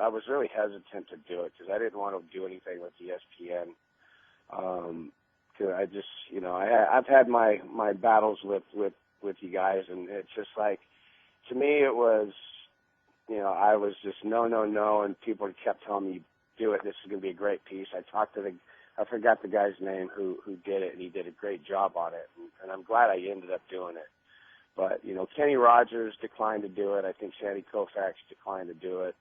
I was really hesitant to do it because I didn't want to do anything with ESPN. Cause I just, I've had my battles with you guys, and it's just like, to me, it was, I was just no, and people kept telling me, do it, this is going to be a great piece. I forgot the guy's name who did it, and he did a great job on it, and I'm glad I ended up doing it. But, Kenny Rogers declined to do it. I think Sandy Koufax declined to do it,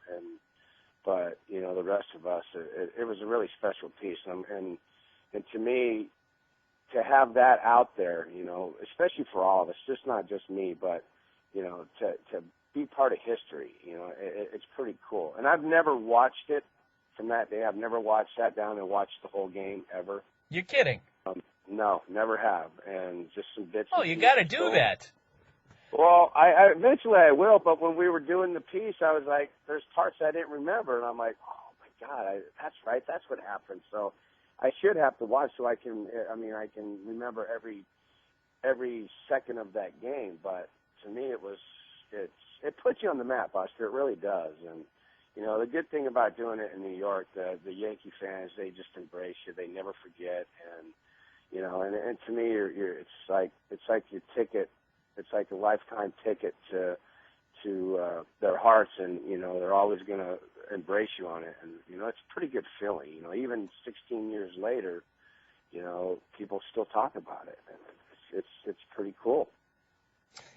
but the rest of us, it was a really special piece, and to me, to have that out there, especially for all of us, just not just me, but, to be part of history, it's pretty cool. And I've never watched it from that day. I've never sat down and watched the whole game ever. You're kidding. No, never have. And just some bits. Oh, you got to do that. Well, I eventually I will, but when we were doing the piece, I was like, there's parts I didn't remember, and I'm like, oh, my God, that's right, that's what happened. So I should have to watch so I can remember every second of that game. But to me, it puts you on the map, Buster. It really does. And the good thing about doing it in New York, the Yankee fans, they just embrace you. They never forget. And and to me, it's like your ticket. It's like a lifetime ticket to their hearts, and they're always going to embrace you on it. And it's a pretty good feeling. Even 16 years later, people still talk about it, and it's pretty cool.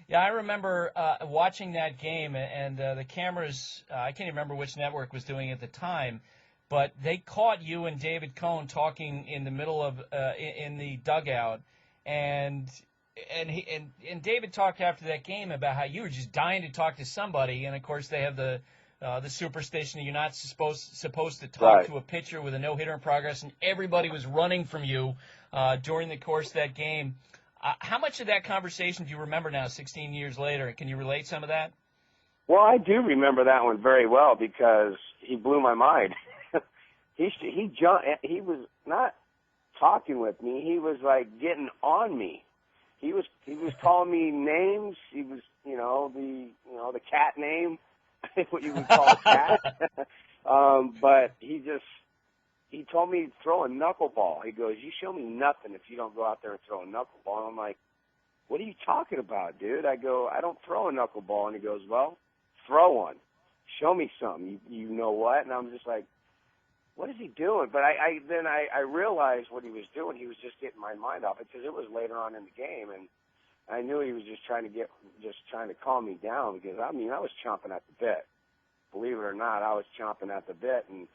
Yeah, I remember watching that game, and the cameras, I can't even remember which network was doing it at the time, but they caught you and David Cohn talking in the middle of in the dugout, and David talked after that game about how you were just dying to talk to somebody, and of course they have the superstition that you're not supposed to talk to a pitcher with a no-hitter in progress, and everybody was running from you during the course of that game. How much of that conversation do you remember now, 16 years later? Can you relate some of that? Well, I do remember that one very well because he blew my mind. He was not talking with me. He was like getting on me. He was calling me names. He was, the cat name, what you would call a cat. But he told me to throw a knuckleball. He goes, you show me nothing if you don't go out there and throw a knuckleball. And I'm like, what are you talking about, dude? I go, I don't throw a knuckleball. And he goes, well, throw one. Show me something. You know what? And I'm just like, what is he doing? But then I realized what he was doing. He was just getting my mind off it because it was later on in the game, and I knew he was just trying to calm me down because I was chomping at the bit. Believe it or not, I was chomping at the bit, and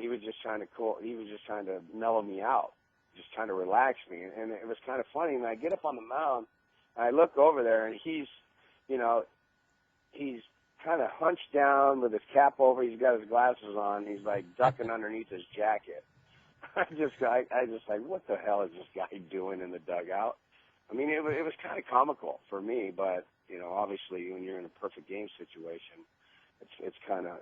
he was just trying to mellow me out, just trying to relax me, and it was kind of funny. And I get up on the mound, and I look over there, and he's kind of hunched down with his cap over. He's got his glasses on. He's like ducking underneath his jacket. I just like, what the hell is this guy doing in the dugout? I mean, it was kind of comical for me, but obviously when you're in a perfect game situation, it's kind of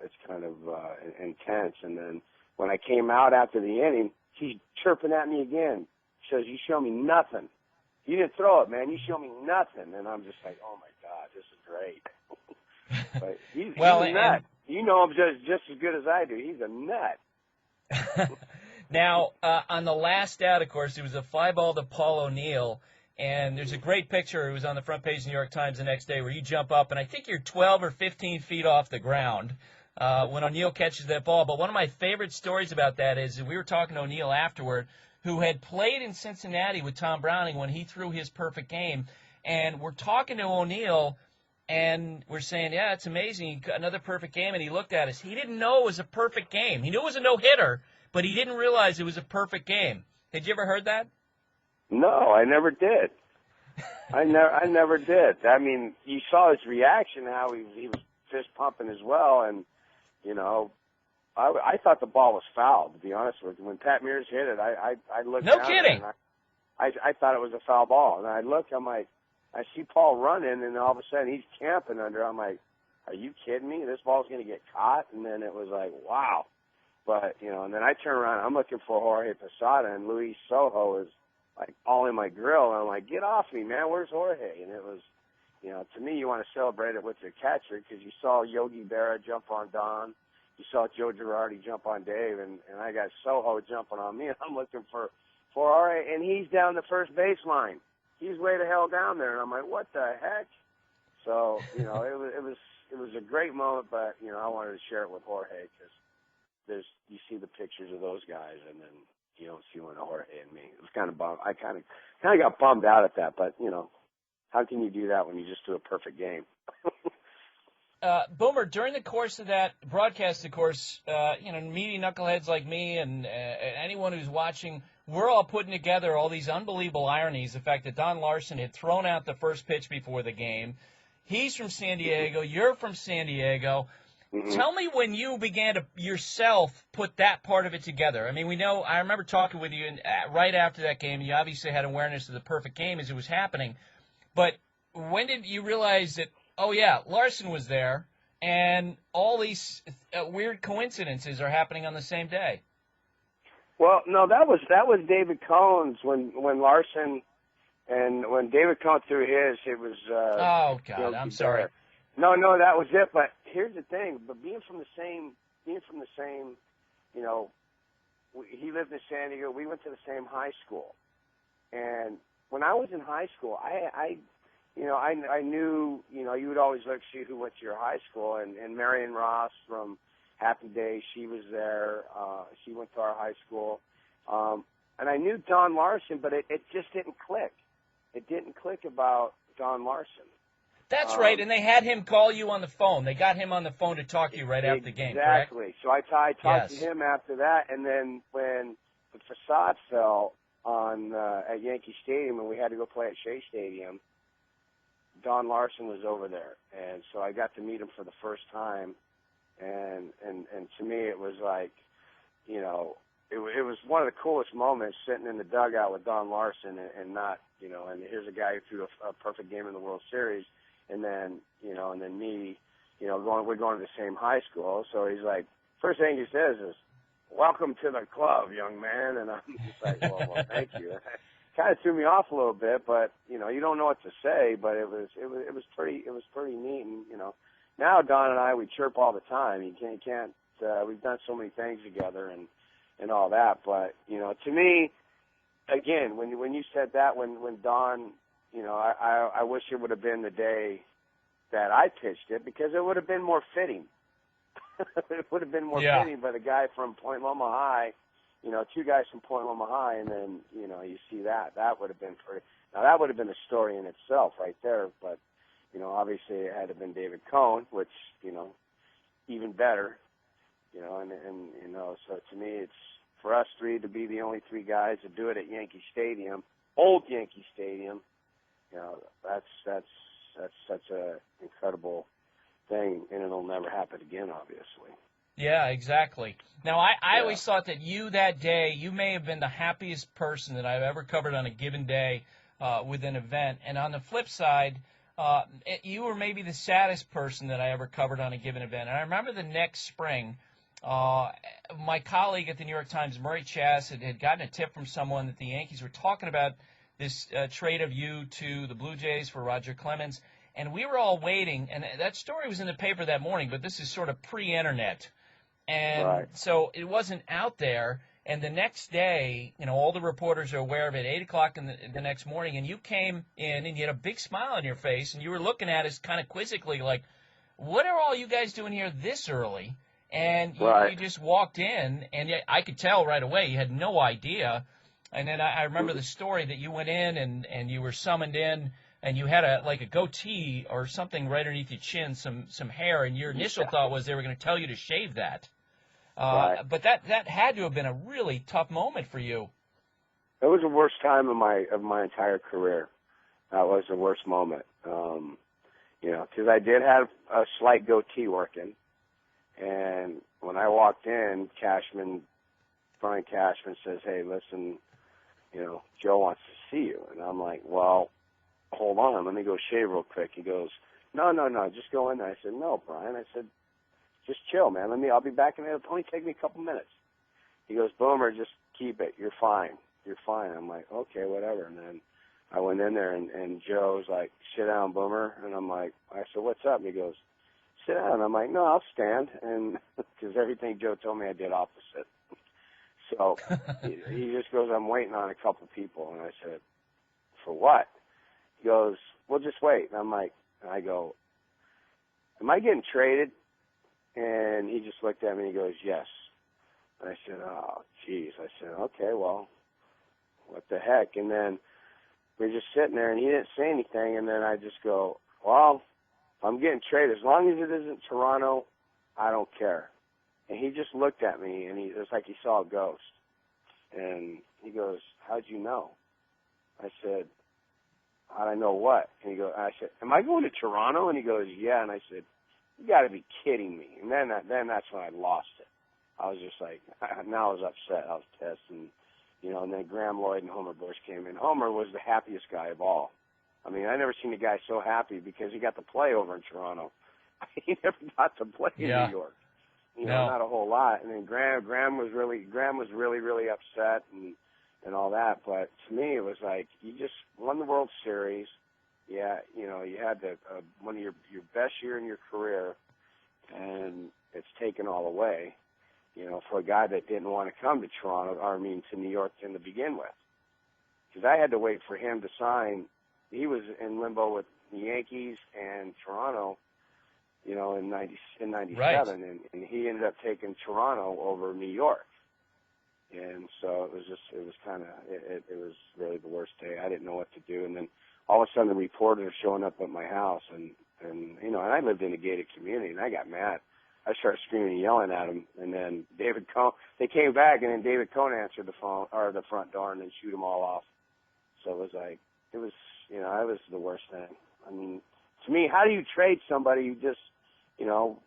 intense. And then when I came out after the inning, he's chirping at me again. He says, "You show me nothing. You didn't throw it, man. You show me nothing." And I'm just like, oh my God, this is great. But he's a nut. You know him just as good as I do. He's a nut. Now, on the last out, of course, it was a fly ball to Paul O'Neill, and there's a great picture. It was on the front page of the New York Times the next day where you jump up, and I think you're 12 or 15 feet off the ground when O'Neill catches that ball. But one of my favorite stories about that is we were talking to O'Neill afterward, who had played in Cincinnati with Tom Browning when he threw his perfect game, and we're talking to O'Neill, and we're saying, yeah, it's amazing. He got another perfect game, and he looked at us. He didn't know it was a perfect game. He knew it was a no-hitter, but he didn't realize it was a perfect game. Had you ever heard that? No, I never did. I never did. I mean, you saw his reaction, how he was fist pumping as well, and I thought the ball was foul. To be honest with you, when Pat Mears hit it, I looked. No down kidding. And I thought it was a foul ball, and I look. I'm like, I see Paul running, and all of a sudden he's camping under. I'm like, are you kidding me? This ball's going to get caught? And then it was like, wow. But, and then I turn around. I'm looking for Jorge Posada, and Luis Sojo is, like, all in my grill. And I'm like, get off me, man. Where's Jorge? And it was, to me, you want to celebrate it with your catcher because you saw Yogi Berra jump on Don. You saw Joe Girardi jump on Dave, and I got Sojo jumping on me. And I'm looking for Jorge, and he's down the first baseline. He's way the hell down there, and I'm like, what the heck? So, it was a great moment, but I wanted to share it with Jorge because you see the pictures of those guys, and then you don't see one of Jorge and me. It was kind of bummed. I kind of got bummed out at that, but how can you do that when you just do a perfect game? Boomer, during the course of that broadcast, of course, media knuckleheads like me and anyone who's watching, we're all putting together all these unbelievable ironies. The fact that Don Larson had thrown out the first pitch before the game. He's from San Diego. You're from San Diego. Mm-hmm. Tell me when you began to yourself put that part of it together. I mean, I remember talking with you right after that game. You obviously had awareness of the perfect game as it was happening. But when did you realize that, oh, yeah, Larson was there, and all these weird coincidences are happening on the same day? Well, no, that was David Cohn's when Larson and when David Cohn threw his, it was. Oh God, I'm sorry. No, that was it. But here's the thing: but being from the same, he lived in San Diego. We went to the same high school, and when I was in high school, I knew, you would always look see who went to your high school, and Marion Ross from Happy Days, she was there. She went to our high school. And I knew Don Larson, but it just didn't click. It didn't click about Don Larson. That's right, and they had him call you on the phone. They got him on the phone to talk to you right after the game, correct? Exactly. So I talked to him after that, and then when the facade fell at Yankee Stadium and we had to go play at Shea Stadium, Don Larson was over there, and so I got to meet him for the first time. And to me, it was like, it was one of the coolest moments sitting in the dugout with Don Larson and not, and here's a guy who threw a perfect game in the World Series, and then me, we're going to the same high school. So he's like, first thing he says is, "Welcome to the club, young man." And I'm just like, well, thank you. Kind of threw me off a little bit, but you don't know what to say. But it was pretty neat, and now Don and I, we chirp all the time. You can't. We've done so many things together and all that. But to me, again, when you said that, when Don, I wish it would have been the day that I pitched it because it would have been more fitting. It would have been more Yeah. fitting, but a guy from Point Loma High, two guys from Point Loma High, and then, you see that. That would have been pretty. Now, that would have been a story in itself right there, but, obviously it had to have been David Cohn, which, even better, so to me, it's for us three to be the only three guys to do it at Yankee Stadium, old Yankee Stadium, that's such a incredible thing, and it'll never happen again, obviously. Yeah, exactly. Now, I always thought that you that day, you may have been the happiest person that I've ever covered on a given day with an event. And on the flip side, you were maybe the saddest person that I ever covered on a given event. And I remember the next spring, my colleague at the New York Times, Murray Chass, had gotten a tip from someone that the Yankees were talking about this trade of you to the Blue Jays for Roger Clemens. And we were all waiting, and that story was in the paper that morning, but this is sort of pre-internet. And so it wasn't out there. And the next day, all the reporters are aware of it, 8 o'clock in the next morning, and you came in and you had a big smile on your face, and you were looking at us kind of quizzically like, what are all you guys doing here this early? And you just walked in, and I could tell right away you had no idea. And then I remember the story that you went in and you were summoned in, and you had a goatee or something right underneath your chin, some hair, and your initial thought was they were going to tell you to shave that. But that had to have been a really tough moment for you. It was the worst time of my entire career. That was the worst moment. Because I did have a slight goatee working, and when I walked in, Brian Cashman says, "Hey, listen, Joe wants to see you," and I'm like, "Well, hold on, let me go shave real quick." He goes, No, just go in there. I said, "No, Brian." I said, "Just chill, man. I'll be back in there. It'll only take me a couple minutes." He goes, "Boomer, just keep it. You're fine. You're fine." I'm like, "Okay, whatever." And then I went in there, and Joe's like, "Sit down, Boomer." And I said, "What's up?" And he goes, "Sit down." And I'm like, "No, I'll stand." And because everything Joe told me, I did opposite. So he just goes, "I'm waiting on a couple people." And I said, "For what?" He goes, "Well, just wait." And I go, "Am I getting traded?" And he just looked at me and he goes, "Yes." And I said, "Oh, geez." I said, "Okay, well, what the heck?" And then we're just sitting there, and he didn't say anything. And then I just go, "Well, if I'm getting traded, as long as it isn't Toronto, I don't care." And he just looked at me, and it was like he saw a ghost. And he goes, "How'd you know?" I said, "How'd I know what?" And I said, "Am I going to Toronto?" And he goes, "Yeah." And I said, "You got to be kidding me." And then that's when I lost it. I was just like, now I was upset. I was pissed. And, and then Graham Lloyd and Homer Bush came in. Homer was the happiest guy of all. I mean, I never seen a guy so happy because he got to play over in Toronto. He never got to play in New York. Not a whole lot. And then Graham was really, really upset and all that. But to me, it was like, you just won the World Series. Yeah, you had one of your best year in your career, and it's taken all away, for a guy that didn't want to come to to New York to begin with. Because I had to wait for him to sign. He was in limbo with the Yankees and Toronto, in 97, right. and he ended up taking Toronto over New York. And so it was really the worst day. I didn't know what to do. And then all of a sudden the reporters are showing up at my house, and and I lived in a gated community, and I got mad. I started screaming and yelling at them, and then they came back, and then David Cohn answered the phone or the front door, and then shoot them all off. So it was the worst thing. I mean, to me, how do you trade somebody who just, to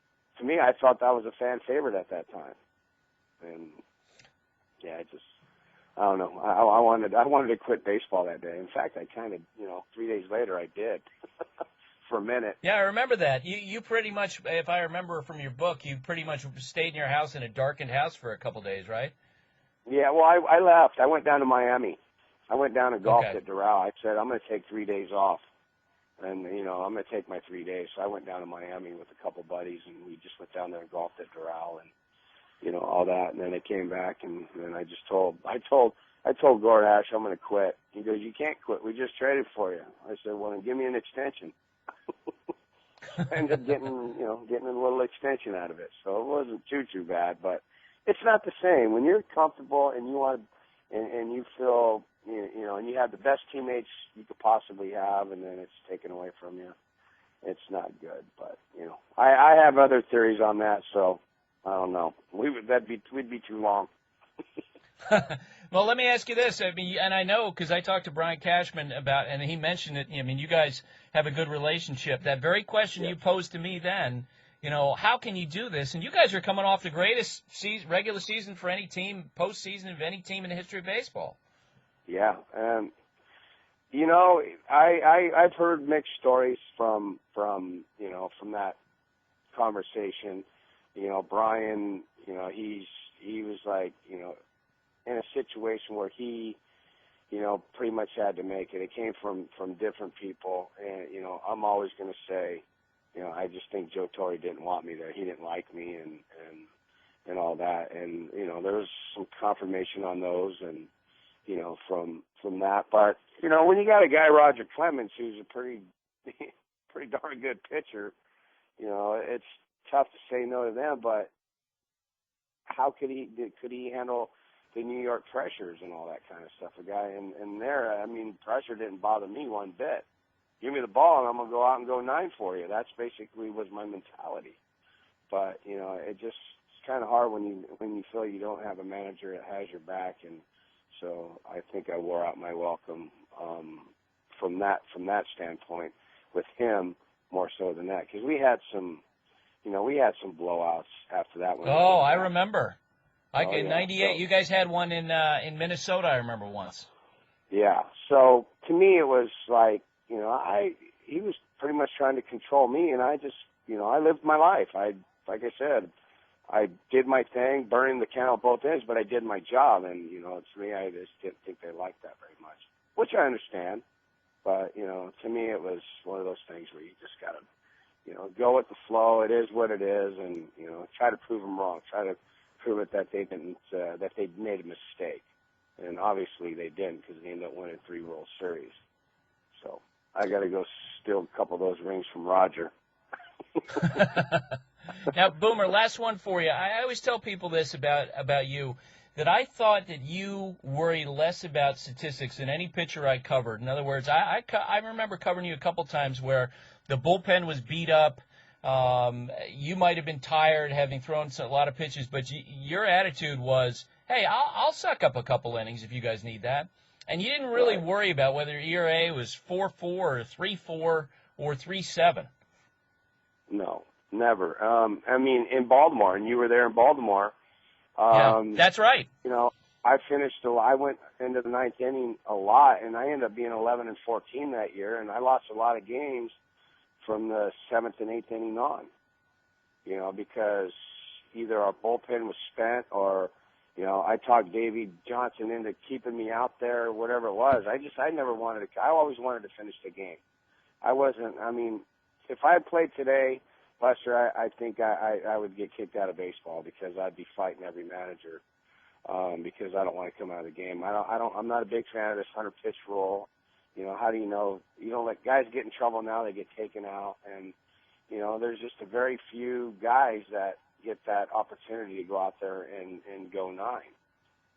me, I thought that was a fan favorite at that time. And yeah, I don't know. I wanted to quit baseball that day. In fact, I kind of, 3 days later, I did for a minute. Yeah, I remember that. You pretty much, if I remember from your book, you pretty much stayed in your house in a darkened house for a couple days, right? Yeah, well, I left. I went down to Miami. I went down and golfed at Doral. I said, I'm going to take 3 days off. And, I'm going to take my 3 days. So I went down to Miami with a couple buddies, and we just went down there and golfed at Doral and, all that. And then I came back, and then I told Gordash I'm going to quit. He goes, you can't quit. We just traded for you. I said, well, then give me an extension. ended up getting a little extension out of it. So it wasn't too bad, but it's not the same when you're comfortable and you want and you feel and you have the best teammates you could possibly have, and then it's taken away from you. It's not good, but I have other theories on that, so I don't know. We'd be too long. Well, let me ask you this. I mean, and I know because I talked to Brian Cashman about, and he mentioned it. I mean, you guys have a good relationship. That very question you posed to me then, how can you do this? And you guys are coming off the greatest regular season for any team, postseason of any team in the history of baseball. Yeah, I've heard mixed stories from that conversation. Brian, he was like, in a situation where he, pretty much had to make it. It came from different people, and I'm always going to say, I just think Joe Torre didn't want me there. He didn't like me, and all that, and there was some confirmation on those, and from that. But when you got a guy Roger Clemens who's a pretty darn good pitcher, it's tough to say no to them. But how could he handle the New York pressures and all that kind of stuff? A guy in there, I mean, pressure didn't bother me one bit. Give me the ball and I'm gonna go out and go 9 for you. That's basically was my mentality. But it's kind of hard when you feel you don't have a manager that has your back, and so I think I wore out my welcome from that standpoint with him more so than that, because we had some blowouts after that one. Oh, I remember. In 98, so, you guys had one in Minnesota, I remember once. Yeah. So to me, it was like, he was pretty much trying to control me, and I just, I lived my life. Like I said, I did my thing, burning the candle at both ends, but I did my job, and to me, I just didn't think they liked that very much, which I understand. But to me, it was one of those things where you just gotta, go with the flow. It is what it is, and try to prove them wrong. Try to prove it that they didn't, that they made a mistake, and obviously they didn't, because they ended up winning 3 World Series. So I got to go steal a couple of those rings from Roger. Now, Boomer, last one for you. I always tell people this about you, that I thought that you worry less about statistics than any pitcher I covered. In other words, I remember covering you a couple times where the bullpen was beat up. You might have been tired, having thrown a lot of pitches, but your attitude was, hey, I'll suck up a couple innings if you guys need that. And you didn't really worry about whether your ERA was 4.4 or 3.4 or 3.7. No, never. I mean, in Baltimore, and you were there in Baltimore. Yeah, that's right. I went into the 9th inning a lot, and I ended up being 11-14 that year, and I lost a lot of games from the 7th and 8th inning on, because either our bullpen was spent or, I talked Davey Johnson into keeping me out there or whatever it was. I never wanted to, I always wanted to finish the game. If I had played today, Lester, I think I would get kicked out of baseball, because I'd be fighting every manager, because I don't want to come out of the game. I'm not a big fan of this 100 pitch rule. How do you know? You don't let guys get in trouble now, they get taken out. And, there's just a very few guys that get that opportunity to go out there and go 9.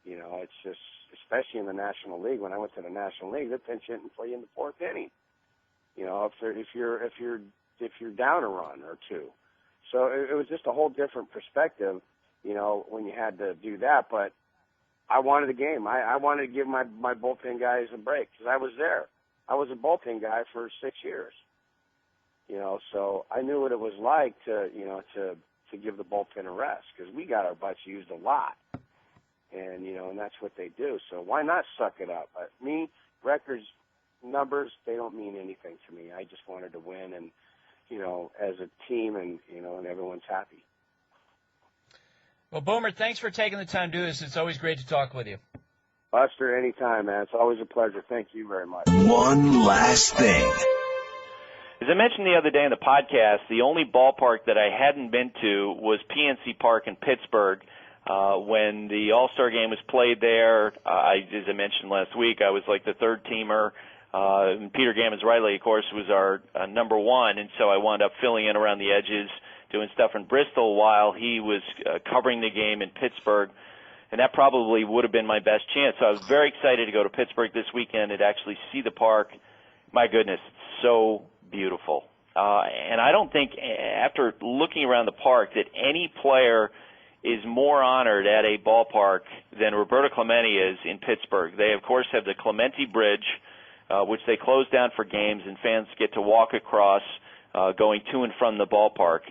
It's just, especially in the National League. When I went to the National League, they're pinch hitting for you in the 4th inning. If you're down a run or 2. So it was just a whole different perspective, when you had to do that. But I wanted the game. I wanted to give my bullpen guys a break, because I was there. I was a bullpen guy for 6 years. So I knew what it was like to give the bullpen a rest, because we got our butts used a lot. And, and that's what they do. So why not suck it up? But me, records, numbers, they don't mean anything to me. I just wanted to win, and, as a team, and, and everyone's happy. Well, Boomer, thanks for taking the time to do this. It's always great to talk with you. Buster, anytime, man. It's always a pleasure. Thank you very much. One last thing. As I mentioned the other day in the podcast, the only ballpark that I hadn't been to was PNC Park in Pittsburgh. When the All-Star game was played there, as I mentioned last week, I was like the third teamer. Peter Gammons Riley, of course, was our number one, and so I wound up filling in around the edges, doing stuff in Bristol while he was covering the game in Pittsburgh, and that probably would have been my best chance. So I was very excited to go to Pittsburgh this weekend and actually see the park. My goodness, it's so beautiful. And I don't think, after looking around the park, that any player is more honored at a ballpark than Roberto Clemente is in Pittsburgh. They, of course, have the Clemente Bridge, which they close down for games, and fans get to walk across going to and from the ballpark.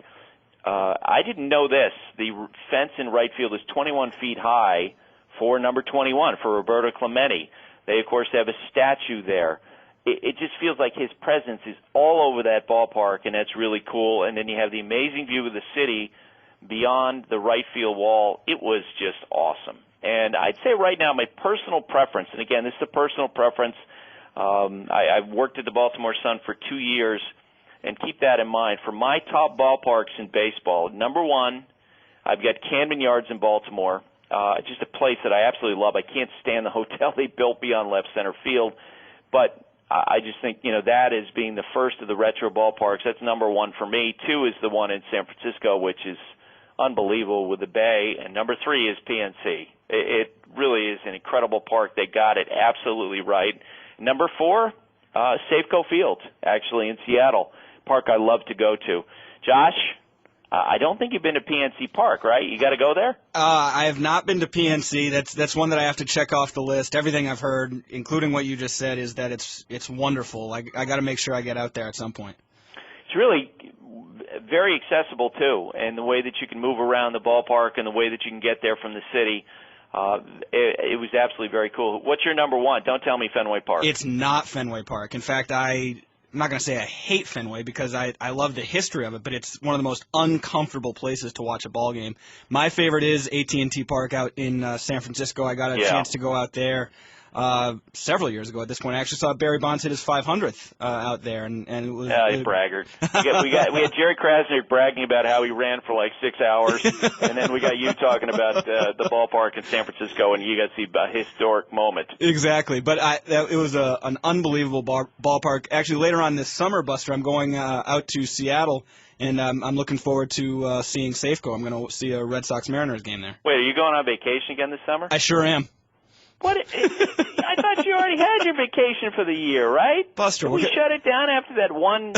I didn't know this. The fence in right field is 21 feet high for number 21, for Roberto Clemente. They, of course, have a statue there. It just feels like his presence is all over that ballpark, and that's really cool. And then you have the amazing view of the city beyond the right field wall. It was just awesome. And I'd say right now my personal preference, and again, this is a personal preference, I've worked at the Baltimore Sun for 2 years, and keep that in mind. For my top ballparks in baseball, number one, I've got Camden Yards in Baltimore, just a place that I absolutely love. I can't stand the hotel they built beyond left center field, but I just think, that as being the first of the retro ballparks, that's number one for me. Two is the one in San Francisco, which is unbelievable with the Bay. And number three is PNC. It really is an incredible park. They got it absolutely right. Number four, Safeco Field, actually, in Seattle, park I love to go to. Josh, I don't think you've been to PNC Park, right? You got to go there? I have not been to PNC. That's one that I have to check off the list. Everything I've heard, including what you just said, is that it's wonderful. I got to make sure I get out there at some point. It's really very accessible, too, and the way that you can move around the ballpark and the way that you can get there from the city. It was absolutely very cool. What's your number one? Don't tell me Fenway Park. It's not Fenway Park. In fact, I'm not going to say I hate Fenway because I love the history of it, but it's one of the most uncomfortable places to watch a ball game. My favorite is AT&T Park out in San Francisco. I got a chance to go out there several years ago. At this point, I actually saw Barry Bonds hit his 500th out there, and it was. He's braggart. We had Jerry Krasnick bragging about how he ran for like 6 hours, and then we got you talking about the ballpark in San Francisco, and you got to see a historic moment. Exactly, but it was an unbelievable ballpark. Actually, later on this summer, Buster, I'm going out to Seattle. And I'm looking forward to seeing Safeco. I'm going to see a Red Sox-Mariners game there. Wait, are you going on vacation again this summer? I sure am. What? I thought you already had your vacation for the year, right? Buster, we shut it down after that one,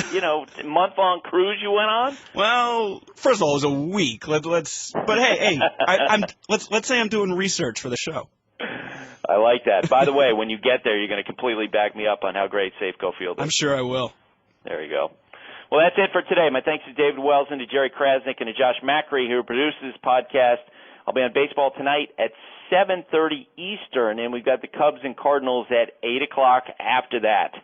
month-long cruise you went on. Well, first of all, it was a week. But hey, let's say I'm doing research for the show. I like that. By the way, when you get there, you're going to completely back me up on how great Safeco Field is. I'm sure I will. There you go. Well, that's it for today. My thanks to David Wells and to Jerry Krasnick and to Josh Macri, who produces this podcast. I'll be on Baseball Tonight at 7:30 Eastern, and we've got the Cubs and Cardinals at 8 o'clock after that.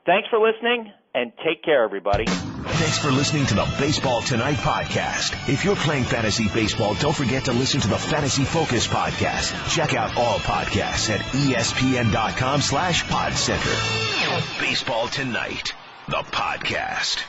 Thanks for listening, and take care, everybody. Thanks for listening to the Baseball Tonight podcast. If you're playing fantasy baseball, don't forget to listen to the Fantasy Focus podcast. Check out all podcasts at ESPN.com/PodCenter. Baseball Tonight, the podcast.